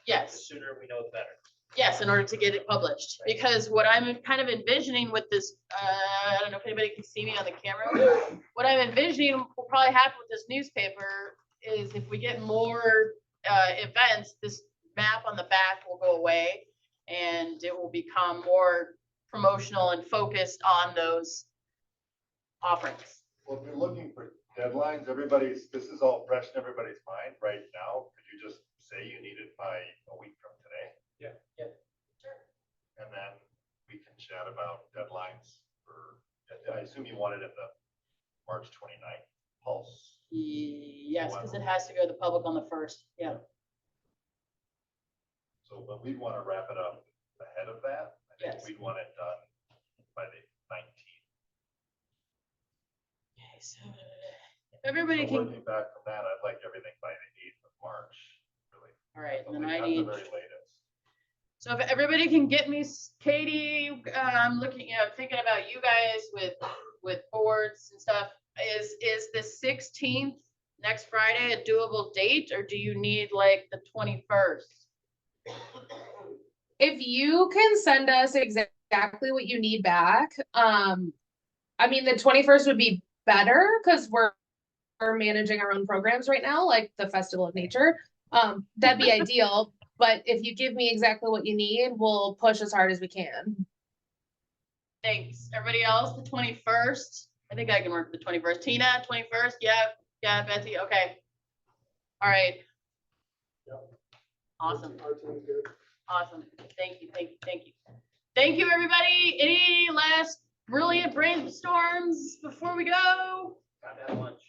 yes. The sooner we know, the better. Yes, in order to get it published, because what I'm kind of envisioning with this, I don't know if anybody can see me on the camera. What I'm envisioning will probably happen with this newspaper is if we get more events, this map on the back will go away and it will become more promotional and focused on those offerings. Well, if you're looking for deadlines, this is all fresh in everybody's mind right now. Could you just say you need it by a week from today? Yeah. Yeah. Sure. And then we can chat about deadlines for, I assume you want it in the March 29th Pulse. Yes, because it has to go to the public on the 1st. Yeah. So, but we'd want to wrap it up ahead of that. I think we'd want it done by the 19th. Okay, so if everybody can. Working back from that, I'd like everything by the 8th of March, really. All right, and then At I the need. very latest. So if everybody can get me, Katie, I'm looking, thinking about you guys with boards and stuff. Is the 16th next Friday a doable date, or do you need like the 21st? If you can send us exactly what you need back, I mean, the 21st would be better because we're managing our own programs right now, like the Festival of Nature. That'd be ideal. But if you give me exactly what you need, we'll push as hard as we can. Thanks. Everybody else, the 21st. I think I can work the 21st. Tina, 21st, yeah, Betsy, okay. All right. Awesome. Our team's good. Awesome. Thank you. Thank you, everybody. Any last brilliant brainstorms before we go? Gotta have lunch.